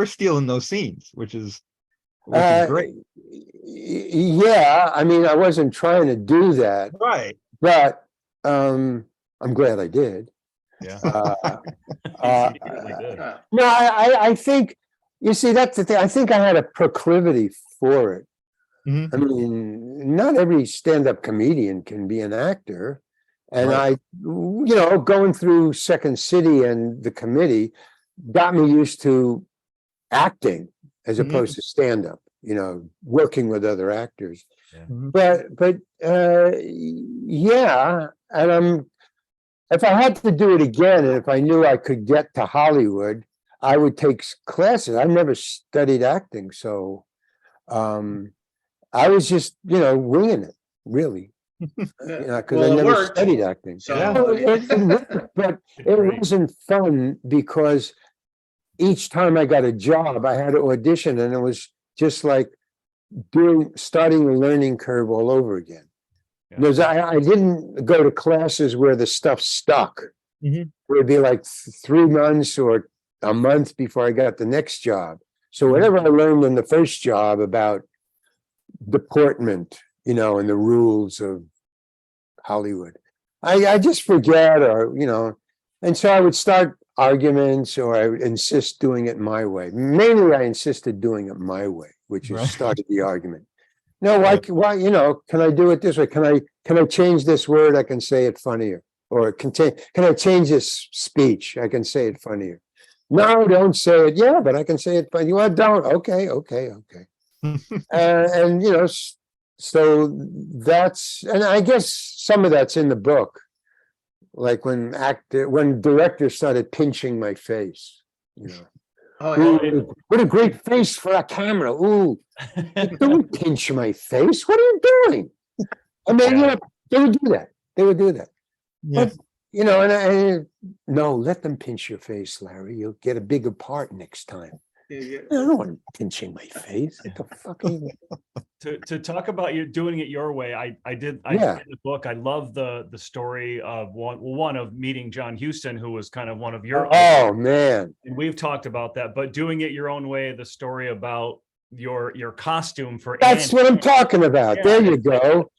stealing those scenes, which is great. Yeah, I mean, I wasn't trying to do that, right? But I'm glad I did. Yeah. Uh, He really did. No, I think, you see, that's the thing. I think I had a proclivity for it. Mhm. I mean, not every stand-up comedian can be an actor. And Right. going through Second City and the committee got me used to acting as Mhm. opposed to stand-up, working with other actors. Mhm. But yeah, and if I had to do it again, and if I knew I could get to Hollywood, I would take classes. I never studied acting, so I was just, winging it, really, because I Well, it never worked. studied acting. So No, it worked, but it Great. wasn't fun because each time I got a job, I had to audition, and it was just like starting the learning curve all over again. Yeah. Because I didn't go to classes where the stuff stuck. Mhm. It would be like 3 months or a month before I got the next job. So whatever I learned in the first job about deportment, and the rules of Hollywood, I just forget, or and so I would start arguments, or I would insist doing it my way. Mainly I insisted doing it my way, which is Right. started the argument. No, why, Right. why, can I do it this way? Can I change this word? I can say it funnier. Or can I change this speech? I can say it funnier. No, don't say it. Yeah, but I can say it funny. Well, don't. Okay. And so that's, and I guess some of that's in the book. Like when directors started pinching my face, oh, yeah. Ooh, what a great face for a camera. Ooh, don't pinch my face. What are you doing? I mean, Yeah. they would do that. They would do that. Yeah. But, and no, let them pinch your face, Larry. You'll get a bigger part next time. I don't want them pinching my face. What the fuck are you? To talk about you doing it your way, I did Yeah. in the book. I love the story of one of meeting John Huston, who was kind of one of your Oh, man. and we've talked about that, but doing it your own way, the story about your costume for That's Andy. what I'm talking about. Yeah, There you it's like, go.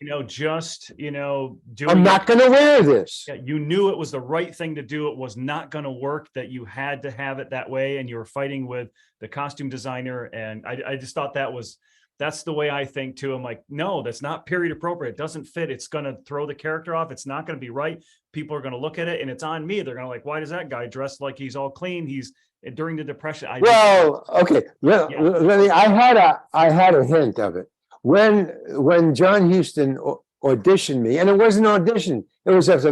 doing I'm not going to wear this. Yeah, you knew it was the right thing to do. It was not going to work, that you had to have it that way. And you were fighting with the costume designer. And I just thought that's the way I think too. I'm like, no, that's not period appropriate. It doesn't fit. It's going to throw the character off. It's not going to be right. People are going to look at it and it's on me. They're going to like, why does that guy dress like he's all clean? He's during the Depression. Okay. I had a hint of it. When John Huston auditioned me, and it wasn't an audition, it was just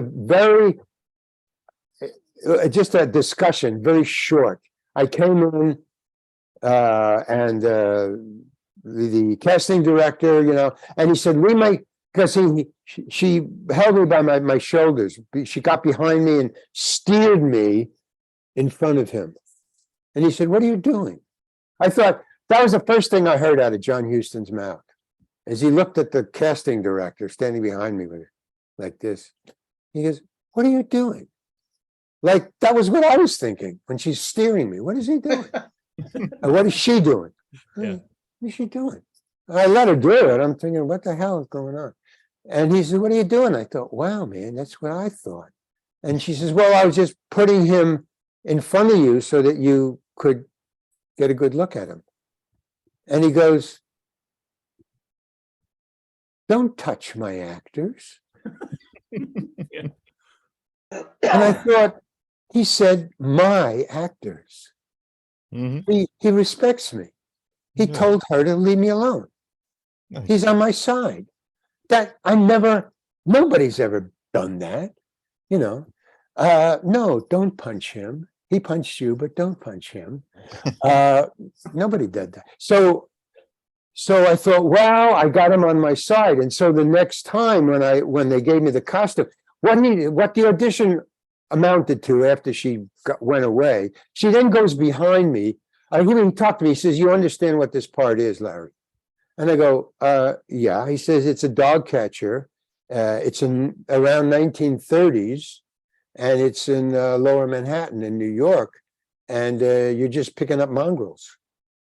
just a discussion, very short. I came in, and the casting director, and he said, we might, because she held me by my shoulders. She got behind me and steered me in front of him. And he said, what are you doing? I thought that was the first thing I heard out of John Huston's mouth, as he looked at the casting director standing behind me with it like this. He goes, what are you doing? Like, that was what I was thinking when she's steering me. What is he doing? What is she doing? Yeah. What is she doing? I let her do it. I'm thinking, what the hell is going on? And he said, what are you doing? I thought, wow, man, that's what I thought. And she says, well, I was just putting him in front of you so that you could get a good look at him. And he goes, don't touch my actors. Yeah. And I thought, he said, my actors. Mhm. He respects me. He Yeah. told her to leave me alone. Nice. He's on my side. Nobody's ever done that, no, don't punch him. He punched you, but don't punch him. Nobody did that. So I thought, wow, I got him on my side. And so the next time when they gave me the costume, what the audition amounted to after she went away, she then goes behind me. I hear him talk to me. He says, you understand what this part is, Larry? And I go, yeah. He says, it's a dog catcher. It's in around 1930s. And it's in Lower Manhattan in New York. And you're just picking up mongrels.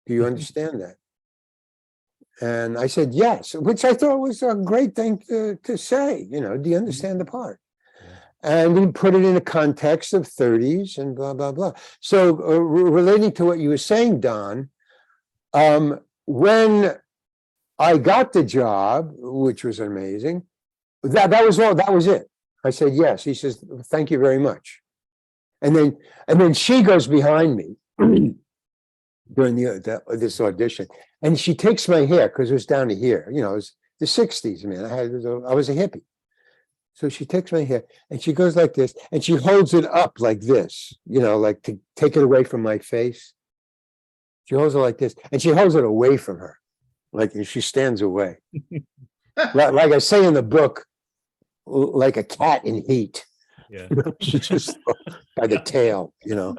Do you understand that? And I said, yes, which I thought was a great thing to say. Do you understand the part? And he put it in the context of 30s and blah, blah, blah. So relating to what you were saying, Don, when I got the job, which was amazing, that was all, that was it. I said, yes. He says, thank you very much. And then she goes behind me during this audition, and she takes my hair because it was down to here. You know, it was the 60s, man. I was a hippie. So she takes my hair and she goes like this, and she holds it up like this, you know, like to take it away from my face. She holds it like this, and she holds it away from her, like she stands away. Like I say in the book, like a cat in heat. Yeah. She's just by the tail, you know,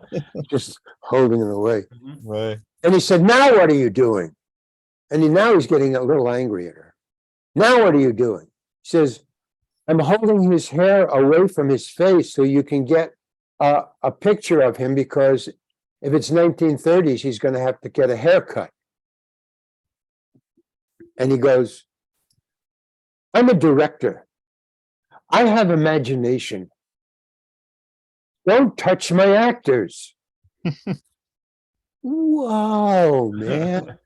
just holding it away. Right. And he said, now what are you doing? And now he's getting a little angry at her. Now what are you doing? He says, I'm holding his hair away from his face so you can get a picture of him, because if it's 1930s, he's going to have to get a haircut. And he goes, I'm a director. I have imagination. Don't touch my actors. Whoa, man.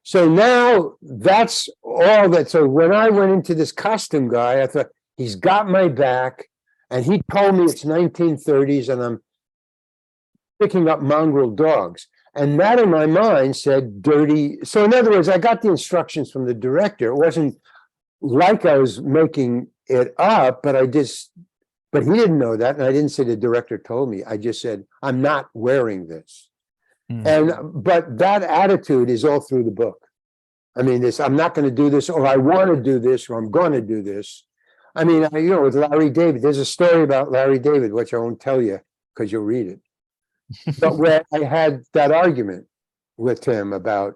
So now that's all that. So when I went into this costume guy, I thought, he's got my back, and he told me it's 1930s and I'm picking up mongrel dogs. And that in my mind said dirty. So in other words, I got the instructions from the director. It wasn't like I was making it up, but he didn't know that. And I didn't say the director told me. I just said, I'm not wearing this. But that attitude is all through the book. I mean, I'm not going to do this, or I want to do this, or I'm going to do this. I mean, you know, with Larry David, there's a story about Larry David, which I won't tell you because you'll read it. But where I had that argument with him about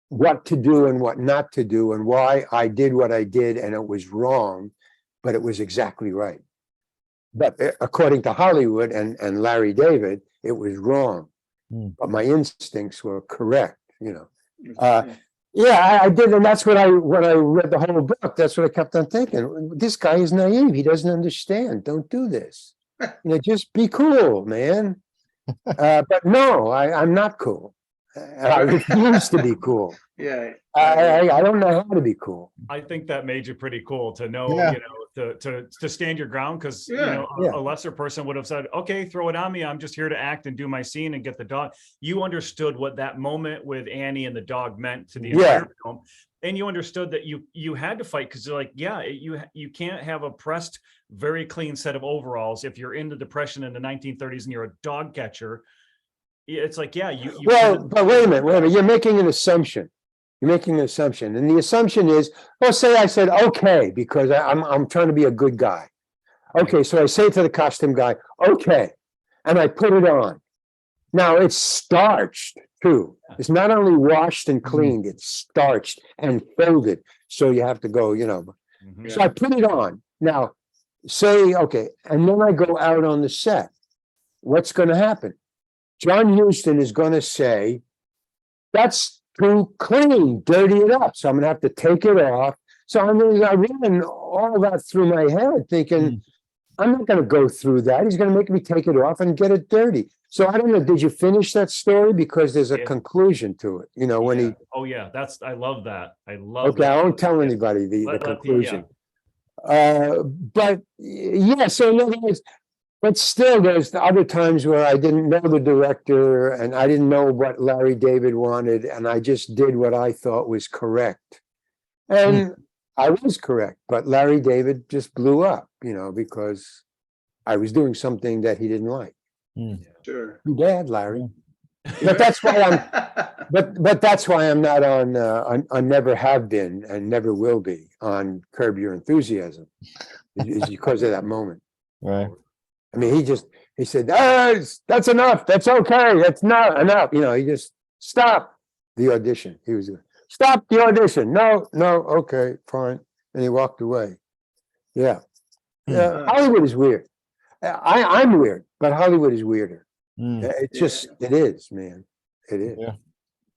what to do and what not to do, and why I did what I did, and it was wrong, but it was exactly right. But according to Hollywood and Larry David, it was wrong. But my instincts were correct, you know. Yeah, I did, and that's when I read the whole book. That's what I kept on thinking. This guy is naive. He doesn't understand. Don't do this. You know, just be cool, man. But no, I'm not cool. I refuse to be cool. Yeah. I don't know how to be cool. I think that made you pretty cool to know, Yeah. you know, to stand your ground, because you Yeah. know, a lesser person would have said, okay, throw it on me. I'm just here to act and do my scene and get the dog. You understood what that moment with Annie and the dog meant to the entire film. And you understood that you had to fight, because you're like, yeah, you can't have a pressed, very clean set of overalls if you're in the Depression in the 1930s and you're a dog catcher. It's like, yeah, you Well, but wait a minute. You're making an assumption. You're making an assumption, and the assumption is, well, say I said okay because I'm trying to be a good guy. Okay, so I say to the costume guy, okay, and I put it on. Now it's starched too. It's not only washed and cleaned; it's starched and folded. So you have to go, you know. So I put it on. Now, say okay, and then I go out on the set. What's going to happen? John Huston is going to say, that's too clean, dirty it up. So I'm going to have to take it off. So I ran all that through my head thinking, I'm not going to go through that. He's going to make me take it off and get it dirty. So I don't know. Did you finish that story? Because there's a conclusion to it. You know, when he. Oh yeah, I love that. I love. Okay, I won't tell anybody the conclusion. But yeah, so in other words, but still, there's the other times where I didn't know the director and I didn't know what Larry David wanted, and I just did what I thought was correct. And I was correct, but Larry David just blew up, you know, because I was doing something that he didn't like. Sure. Too bad, Larry. But that's why but that's why I'm not on I never have been and never will be on Curb Your Enthusiasm, is because of that moment. Right. I mean, he said, that's enough. That's okay. That's not enough. You know, he just stopped the audition. He was stop the audition. No, okay, fine. And he walked away. Yeah. Hollywood is weird. I'm weird, but Hollywood is weirder. It is, man. It is. Yeah.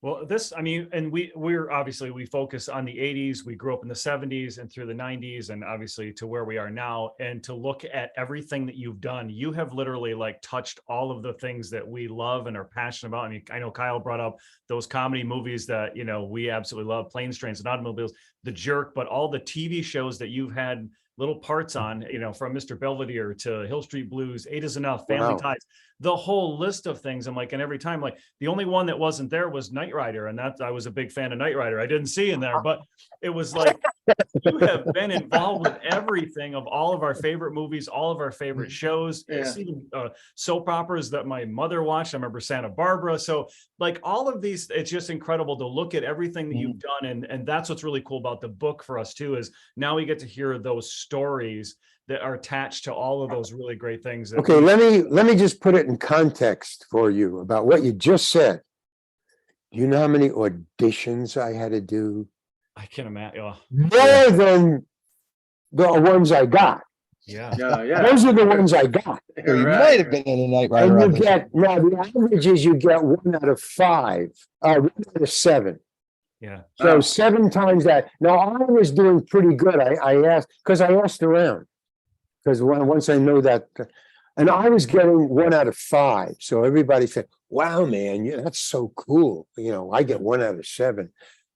Well, this, I mean, and we're obviously, we focus on the 80s. We grew up in the 70s and through the 90s, and obviously to where we are now. And to look at everything that you've done, you have literally like touched all of the things that we love and are passionate about. I mean, I know Kyle brought up those comedy movies that, you know, we absolutely love, Planes, Trains, and Automobiles, The Jerk, but all the TV shows that you've had little parts on, you know, from Mr. Belvedere to Hill Street Blues, 8 is Enough, Family Wow. Ties, the whole list of things. I'm like, and every time, like, the only one that wasn't there was Knight Rider, and that I was a big fan of Knight Rider. I didn't see in there, but it was like, you have been involved with everything of all of our favorite movies, all of our favorite shows. Yeah. It's even soap operas that my mother watched. I remember Santa Barbara. So like all of these, it's just incredible to look at everything that you've done. And that's what's really cool about the book for us too, is now we get to hear those stories that are attached to all of those really great things. Okay, let me just put it in context for you about what you just said. Do you know how many auditions I had to do? I can imagine. Oh, More than the ones I got. yeah. Yeah. Those are the ones I got. So you Right. might have been in a Knight Rider. And you audition. get, now the average is you get 1 out of 5, 1 out of 7. Yeah. So Wow. 7 times that. Now I was doing pretty good. I asked, because I asked around. Because once I know that, and I was getting 1 out of 5. So everybody said, wow, man, yeah, that's so cool. You know, I get 1 out of 7.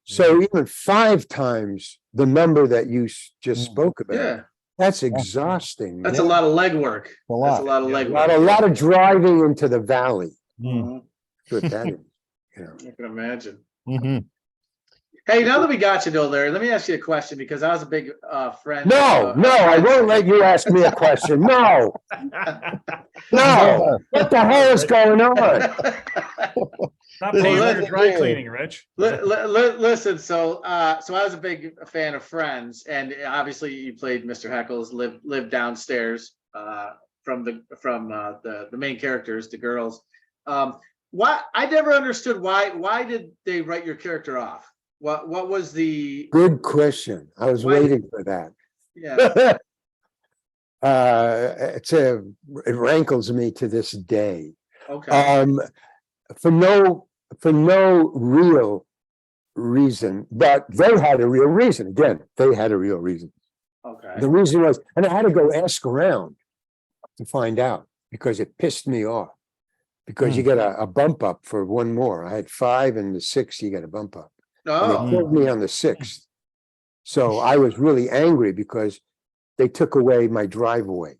So even 5 times the number that you just spoke about, Yeah. that's exhausting. That's man. a lot of legwork. A lot. That's a lot of Yeah. legwork. A lot of driving into the valley. Mhm. That's what that is. You know. I can imagine. Mhm. Hey, now that we got you though, Larry, let me ask you a question because I was a big friend. No, I won't let you ask me a question. No, what the hell is going on? Not This paying is for nothing your dry new. cleaning, Rich. Listen, so I was a big fan of Friends, and obviously you played Mr. Heckles, lived downstairs from the main characters, the girls. Why I never understood why did they write your character off? What was the Good question. I was Why- waiting for that. yeah? It rankles me to this day. Okay. For no real reason, but they had a real reason. Again, they had a real reason. Okay. The reason was, and I had to go ask around to find out because it pissed me off. Because you get a bump up for 1 more. I had 5, and the 6th you get a bump up. And they Oh. killed me on the 6th. So I was really angry because they took away my driveway.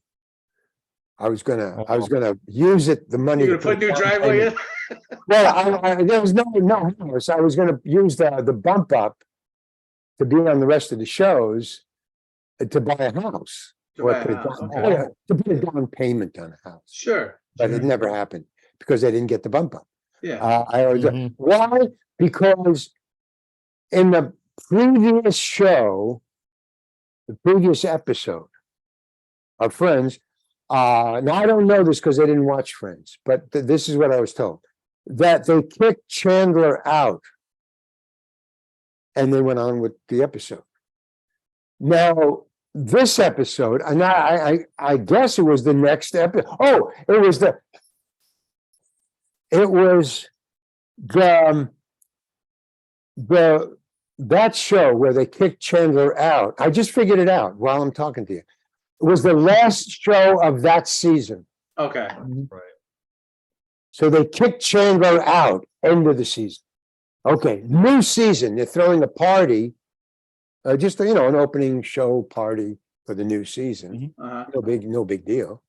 I was gonna use it, the money. You're to gonna put new down driveway payment. in? Well, there was no house. I was gonna use the bump up to be on the rest of the shows to buy a house. To Or buy a put house, down- okay. to put a down payment on a house. Sure. But it never happened because I didn't get the bump up. Yeah. I was why? Because in the previous show, the previous episode of Friends, now I don't know this because I didn't watch Friends, but this is what I was told, that they kicked Chandler out and they went on with the episode. Now, this episode, and I guess it was the next episode. Oh, it was that show where they kicked Chandler out. I just figured it out while I'm talking to you. It was the last show of that season. Okay. So they kicked Chandler out, end of the season. Okay, new season. They're throwing a party, just an opening show party for the new season. Uh-huh. No big deal.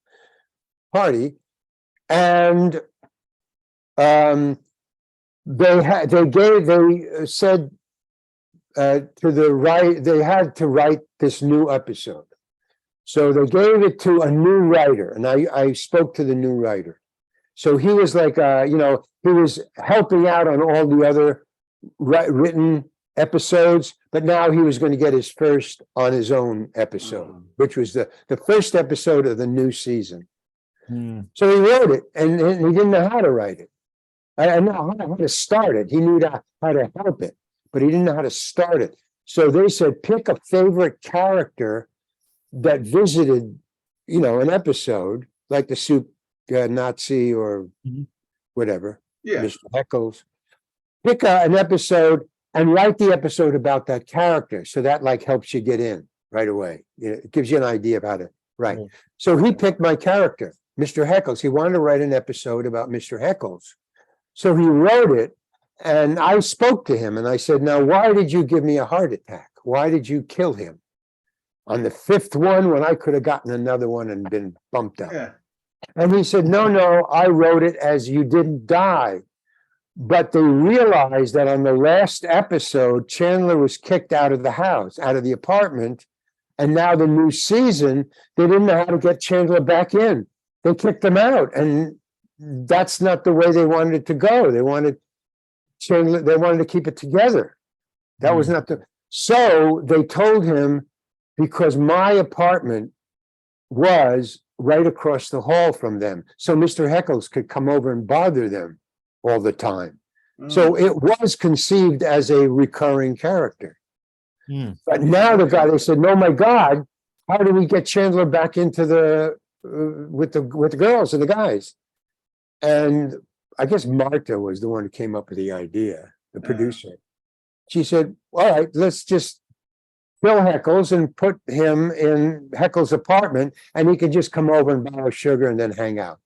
Party, and they said to the right, they had to write this new episode. So they gave it to a new writer, and I spoke to the new writer. So he was like, he was helping out on all the other written episodes, but now he was going to get his first on his own episode, which was the first episode of the new season. So he wrote it, and he didn't know how to write it. I know how to start it. He knew how to help it, but he didn't know how to start it. So they said, pick a favorite character that visited, an episode, like the soup Nazi or whatever, Yeah. Mr. Heckles. pick an episode and write the episode about that character. So that like helps you get in right away. It gives you an idea of how to write. Cool. So he picked my character, Mr. Heckles. He wanted to write an episode about Mr. Heckles. So he wrote it, and I spoke to him and I said, now, why did you give me a heart attack? Why did you kill him on the fifth one when I could have gotten another one and been bumped up? Yeah. And he said, no, I wrote it as you didn't die. But they realized that on the last episode, Chandler was kicked out of the house, out of the apartment. And now the new season, they didn't know how to get Chandler back in. They kicked him out. And that's not the way they wanted it to go. They wanted Chandler, they wanted to keep it together. That was not the, so they told him, because my apartment was right across the hall from them. So Mr. Heckles could come over and bother them all the time. So it was conceived as a recurring character. But now the guy, they said, "No, my God, how do we get Chandler back into the with the girls and the guys?" And I guess Martha was the one who came up with the idea, the producer. She said, "All right, let's just kill Heckles and put him in Heckles' apartment, and he can just come over and borrow sugar and then hang out."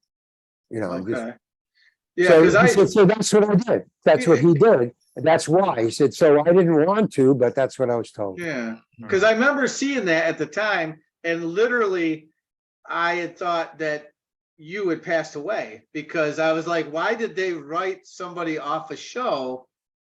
You know, and just, Okay. Yeah, because so, he said, so that's what I did. That's what he did. And that's why he said, so I didn't want to, but that's what I was told. yeah, because I remember seeing that at the time, and literally I had thought that you had passed away, because I was like, why did they write somebody off a show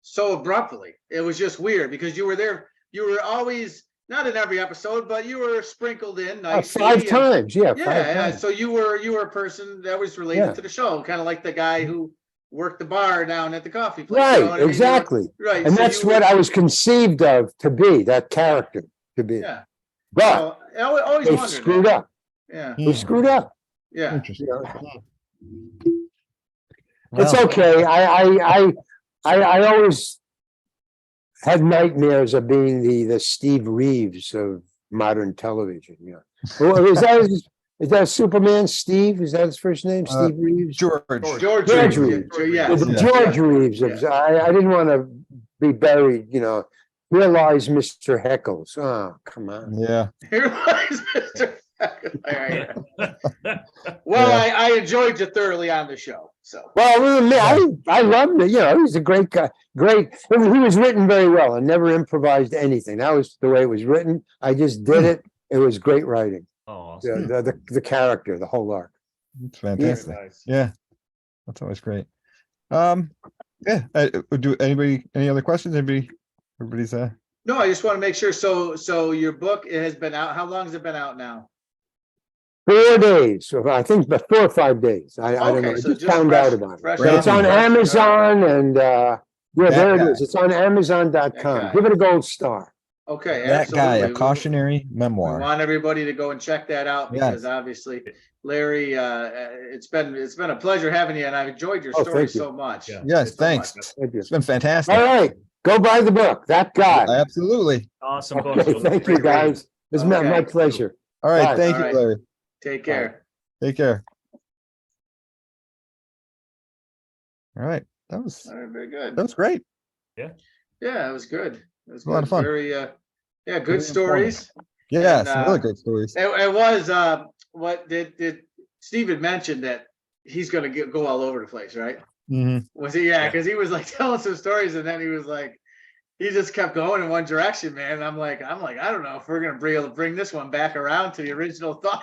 so abruptly? It was just weird, because you were there, you were always, not in every episode, but you were sprinkled in nicely. 5 times, yeah. Yeah, 5 yeah. times. So you were a person that was related to the show, kind of like the guy who worked the bar down at the coffee place. Right, You know what I mean? exactly. Right. And so that's you what were- I was conceived of to be, that character to be. Yeah. But So I always they wondered screwed that. up. Yeah. They screwed up. Yeah. Interesting. You know? It's Well, okay. I always had nightmares of being the Steve Reeves of modern television. You know, Well, is that Superman? Steve? Is that his first name? Steve Reeves? George. George George Reeves. Reeves. Yeah. The Yeah. George Reeves. I didn't want to be buried. You know, here lies Mr. Heckles. Oh, come on. Yeah. Here lies Mr. All right. Well, I enjoyed you thoroughly on the show. So Well, I loved it. You know, he's a great guy. Great. He was written very well and never improvised anything. That was the way it was written. I just did it. It was great writing. Oh, awesome. The character, the whole arc. It's fantastic. nice. Yeah. That's always great. Yeah. Do any other questions? Everybody's No, I just want to make sure. So your book, it has been out. How long has it been out now? 4 days. So I think about 4 or 5 days. I don't know. I so just found fresh- out about it. fresh It's off on the press. Amazon and yeah, there it guy. is. It's on Amazon.com. guy. Give it a gold star. Okay. that guy, a absolutely. cautionary We memoir. want everybody to go and check that out, because obviously, Larry, it's been a pleasure having you, and I've enjoyed your Oh, story thank you. so much. Yeah. Yes, So thanks. much. Thank you. It's been fantastic. All right. Go buy the book. That guy. Absolutely. Awesome book. Okay, thank you, guys. It's my Okay. pleasure. All right. Bye. Thank All you, right. Larry. Take care. Take care. All right. That was All right, very good. great. Yeah, it was good. It was A lot good. of fun. Very, good Very stories. Yeah, And, some really great stories. It was, what did Steve had mentioned that he's gonna go all over the place, right? Mhm. Was he? Yeah, because he was like telling some stories, and then he was like, he just kept going in one direction, man. And I'm like, I don't know if we're gonna be able to bring this one back around to the original thought.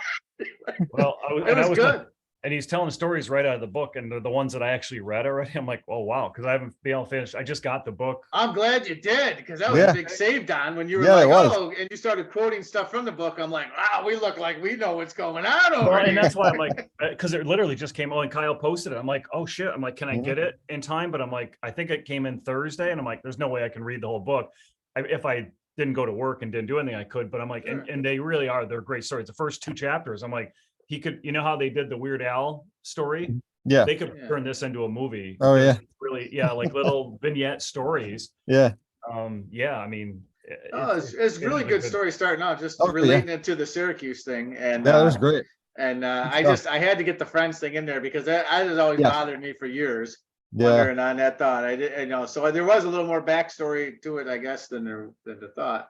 Well, It was good. and he's telling stories right out of the book, and the ones that I actually read already. I'm like, oh wow, because I haven't been able to finish. I just got the book. I'm glad you did, because that was Yeah. a big save, Don, when you were Yeah, it like, was. oh, and you started quoting stuff from the book. I'm like, wow, we look like we know what's going on over Well, here. and that's why I'm like, because it literally just came. Oh, and Kyle posted it. I'm like, oh shit. I'm like, can I get it in time? But I'm like, I think it came in Thursday, and I'm like, there's no way I can read the whole book. If I didn't go to work and didn't do anything, I could. But I'm like, and they really are. They're great stories. The first 2 chapters, I'm like, he could. You know how they did the Weird Al story? Yeah. They could Yeah. turn this into a movie. Oh, yeah. Really, yeah, like little vignette stories. Yeah. Yeah, I mean, Oh, it's really good story starting out, just Oh, yeah. relating it to the Syracuse thing. And Yeah, that was great. And Good I stuff. had to get the Friends thing in there, because that has always Yes. bothered me for years. wondering on that thought. I did, so there was a little more backstory to it, I guess, than the thought.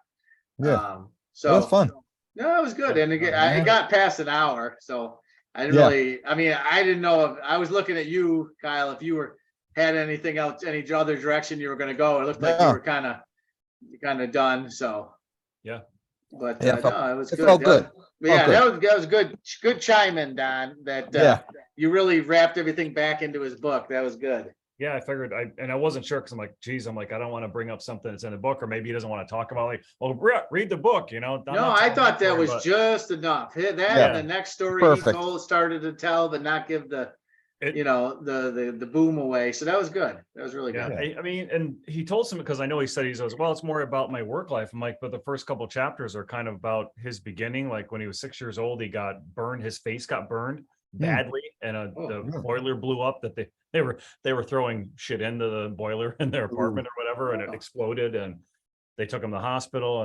Yeah. So That's fun. no, it was good. And it got past an hour. So I didn't Yeah. really, I mean, I didn't know if I was looking at you, Kyle, if you had anything else, any other direction you were going to go. It looked like you No. were kind of done. So, Yeah. but Yeah, no, it was it good. felt good. Yeah, Felt that was good. Good chime in, Don, that Yeah. you really wrapped everything back into his book. That was good. Yeah, I figured I wasn't sure because I'm like, geez, I don't want to bring up something that's in the book, or maybe he doesn't want to talk about read the book, I'm No, not I telling thought that story, was but just enough. That Yeah. and the next story Perfect. he started to tell, but not give the It- the boom away. So that was good. That was really yeah, good. I mean, and he told some, because I know he said, he says, well, it's more about my work life. I'm like, but the first couple chapters are kind of about his beginning. Like when he was 6 years old, he got burned, his face got burned badly, and the really? boiler blew up. That they were throwing shit into the boiler in their apartment or whatever, and it exploded, and they took him to the hospital.